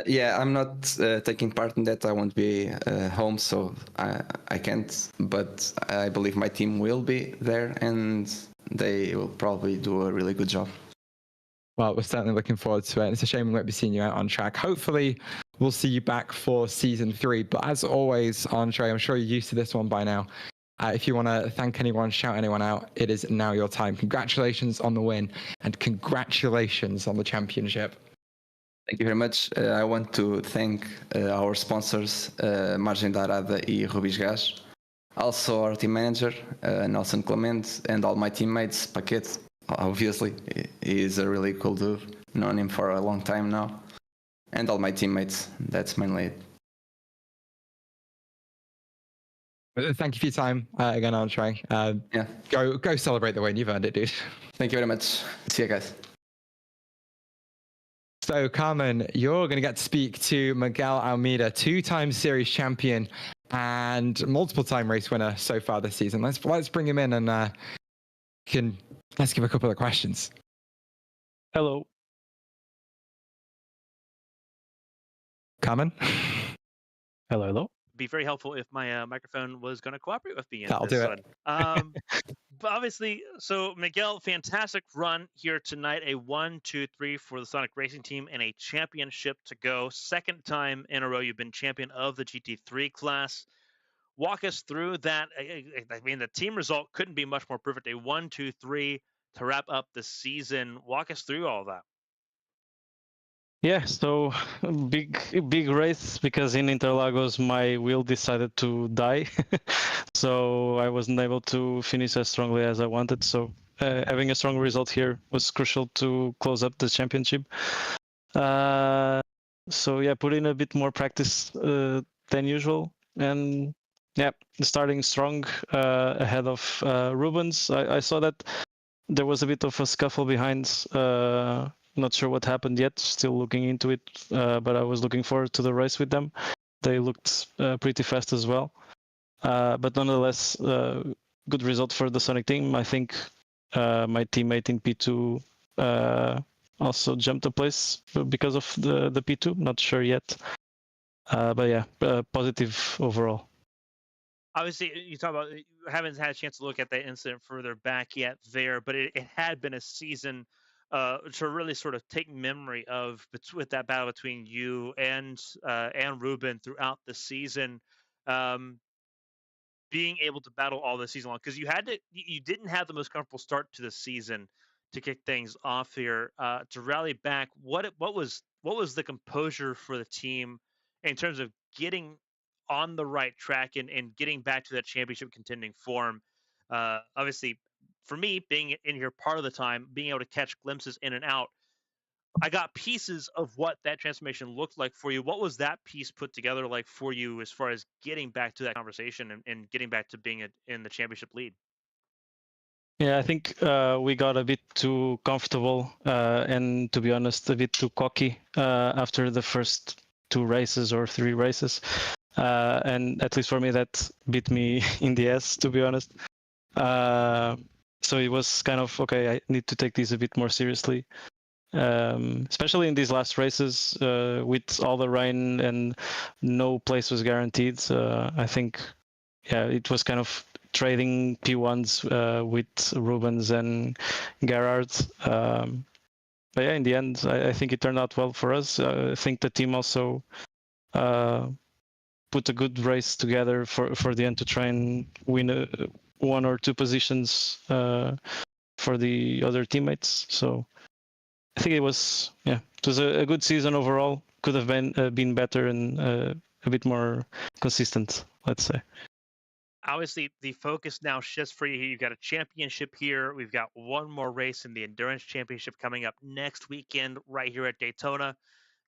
Yeah, I'm not taking part in that. I won't be home, so I can't. But I believe my team will be there, and they will probably do a really good job. Well, we're certainly looking forward to it. It's a shame we won't be seeing you out on track. Hopefully, we'll see you back for season 3. But as always, Andre, I'm sure you're used to this one by now. If you want to thank anyone, shout anyone out, it is now your time. Congratulations on the win, and congratulations on the championship. Thank you very much. I want to thank our sponsors, Margem da Arada e Rubis Gás. Also our team manager, Nelson Clement, and all my teammates, Paquette. Obviously, he is a really cool dude. Known him for a long time now. And all my teammates. That's mainly it. Thank you for your time again, Andre. Yeah. Go celebrate the win. You've earned it, dude. Thank you very much. See you guys. So, Carmen, you're going to get to speak to Miguel Almeida, 2-time series champion and multiple-time race winner so far this season. Let's bring him in and let's give a couple of questions. Hello. Carmen? Hello. Be very helpful if my microphone was going to cooperate with me in That'll this do it. one. But obviously, so Miguel, fantastic run here tonight. A 1-2-3 for the Sonic Racing team and a championship to go. Second time in a row you've been champion of the GT3 class. Walk us through that. I mean, the team result couldn't be much more perfect. A 1-2-3 to wrap up the season. Walk us through all that. Yeah, so big race because in Interlagos my wheel decided to die, so I wasn't able to finish as strongly as I wanted. So having a strong result here was crucial to close up the championship. So yeah, put in a bit more practice than usual, and yeah, starting strong ahead of Rubens. I saw that there was a bit of a scuffle behind. Not sure what happened yet, still looking into it, but I was looking forward to the race with them. They looked pretty fast as well. But nonetheless, good result for the Sonic team. I think my teammate in P2 also jumped a place because of the P2, not sure yet. But yeah, positive overall. Obviously, you talk about you haven't had a chance to look at that incident further back yet there, but it had been a season to really sort of take memory of with that battle between you and Ruben throughout the season, being able to battle all the season long, because you didn't have the most comfortable start to the season to kick things off here, to rally back. What was the composure for the team in terms of getting on the right track and getting back to that championship contending form? Obviously, for me, being in here part of the time, being able to catch glimpses in and out, I got pieces of what that transformation looked like for you. What was that piece put together like for you as far as getting back to that conversation and getting back to being in the championship lead? Yeah, I think we got a bit too comfortable and, to be honest, a bit too cocky after the first 2 races or 3 races. And at least for me, that bit me in the ass, to be honest. So it was kind of, okay, I need to take this a bit more seriously. Especially in these last races with all the rain and no place was guaranteed. I think, yeah, it was kind of trading P1s with Rubens and Gerhard. But yeah, in the end, I think it turned out well for us. I think the team also put a good race together for the end to try and win 1 or 2 positions for the other teammates. So I think it was a good season overall. Could have been better and a bit more consistent, let's say. Obviously, the focus now shifts for you. You've got a championship here. We've got 1 more race in the Endurance Championship coming up next weekend right here at Daytona.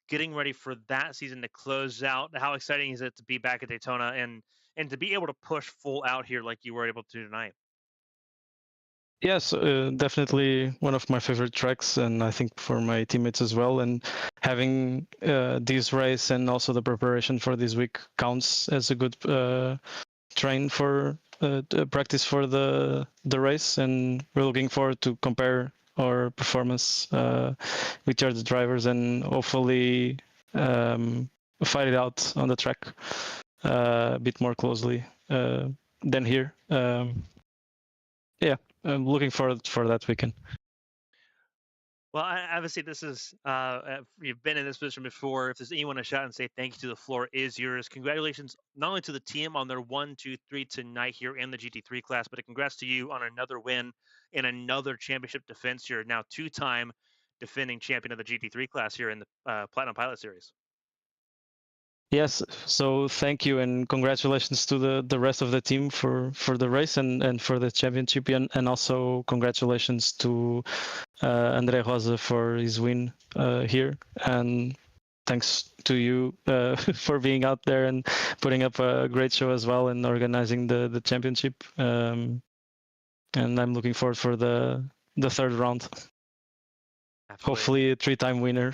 Getting ready for that season to close out. How exciting is it to be back at Daytona and to be able to push full out here like you were able to tonight? Yes, definitely one of my favorite tracks, and I think for my teammates as well. And having this race and also the preparation for this week counts as a good train for practice for the race. And we're looking forward to compare our performance with the other drivers and hopefully fight it out on the track a bit more closely than here. Yeah, I'm looking forward for that weekend. Well, obviously, this is you've been in this position before. If there's anyone to shout and say thank you to, the floor is yours. Congratulations not only to the team on their 1, 2, 3 tonight here in the GT3 class, but congrats to you on another win in another championship defense. You're now 2-time defending champion of the GT3 class here in the Platinum Pilot Series. Yes, so thank you and congratulations to the rest of the team for the race and for the championship, and also congratulations to André Rosa for his win here, and thanks to you for being out there and putting up a great show as well and organizing the championship, and I'm looking forward for the 3rd round. Absolutely. Hopefully a 3-time winner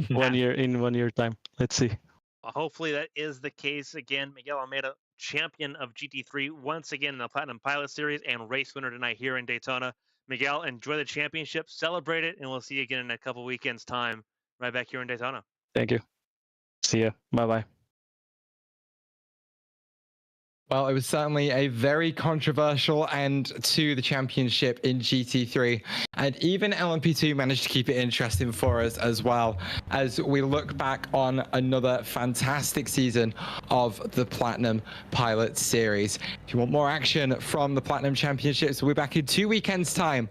1 year time. Let's see. Hopefully that is the case. Again, Miguel Almeida, champion of GT3 once again in the Platinum Pilot Series and race winner tonight here in Daytona. Miguel, enjoy the championship, celebrate it, and we'll see you again in a couple weekends' time right back here in Daytona. Thank you. See ya. Bye-bye. Well, it was certainly a very controversial end to the championship in GT3, and even LMP2 managed to keep it interesting for us as well, as we look back on another fantastic season of the Platinum Pilot Series. If you want more action from the Platinum Championships, we'll be back in 2 weekends' time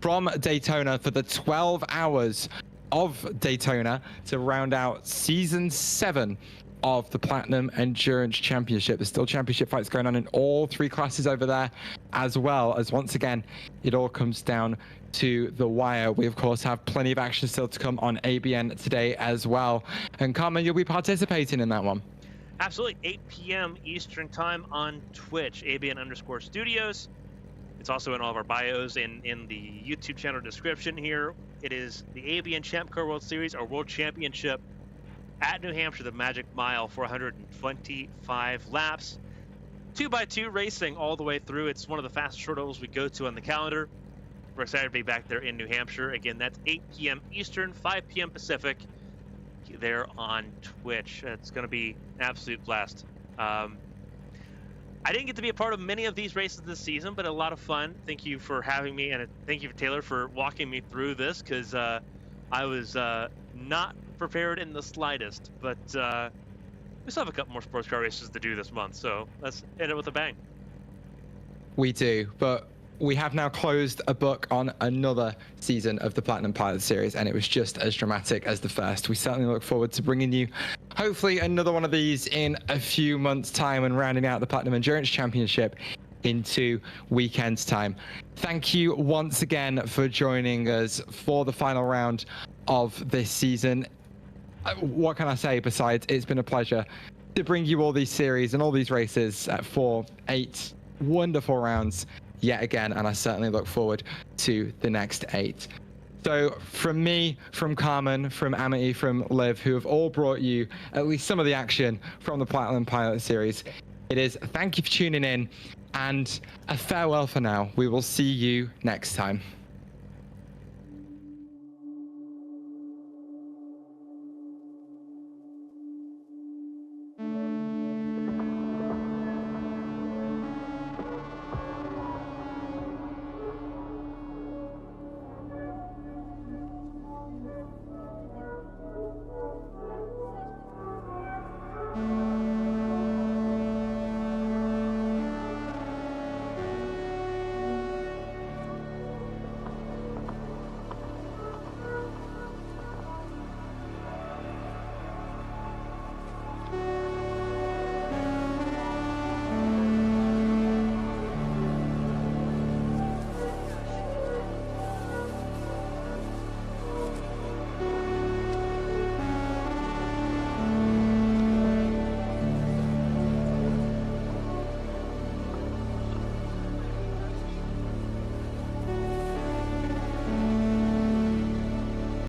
from Daytona for the 12 hours of Daytona to round out Season 7 of the Platinum Endurance Championship. There's still championship fights going on in all 3 classes over there, as well as, once again, it all comes down to the wire. We, of course, have plenty of action still to come on ABN today as well. And Carmen, you'll be participating in that one. Absolutely. 8 p.m. Eastern time on Twitch, ABN_studios. It's also in all of our bios and in the YouTube channel description here. It is the ABN Champ Car World Series, our World Championship at New Hampshire, the Magic Mile, 425 laps, 2x2 racing all the way through. It's one of the fastest short ovals we go to on the calendar. We're excited to be back there in New Hampshire. Again, that's 8 p.m. Eastern, 5 p.m. Pacific, there on Twitch. It's going to be an absolute blast. I didn't get to be a part of many of these races this season, but a lot of fun. Thank you for having me, and thank you, Taylor, for walking me through this, because I was not prepared in the slightest, but we still have a couple more sports car races to do this month, so let's end it with a bang. We do, but we have now closed a book on another season of the Platinum Pilot Series, and it was just as dramatic as the first. We certainly look forward to bringing you hopefully another one of these in a few months' time and rounding out the Platinum Endurance Championship in 2 weekends' time. Thank you once again for joining us for the final round of this season. What can I say besides it's been a pleasure to bring you all these series and all these races for 8 wonderful rounds yet again, and I certainly look forward to the next 8. So from me, from Carmen, from Amity, from Liv, who have all brought you at least some of the action from the Platinum Pilot Series, it is thank you for tuning in and a farewell for now. We will see you next time.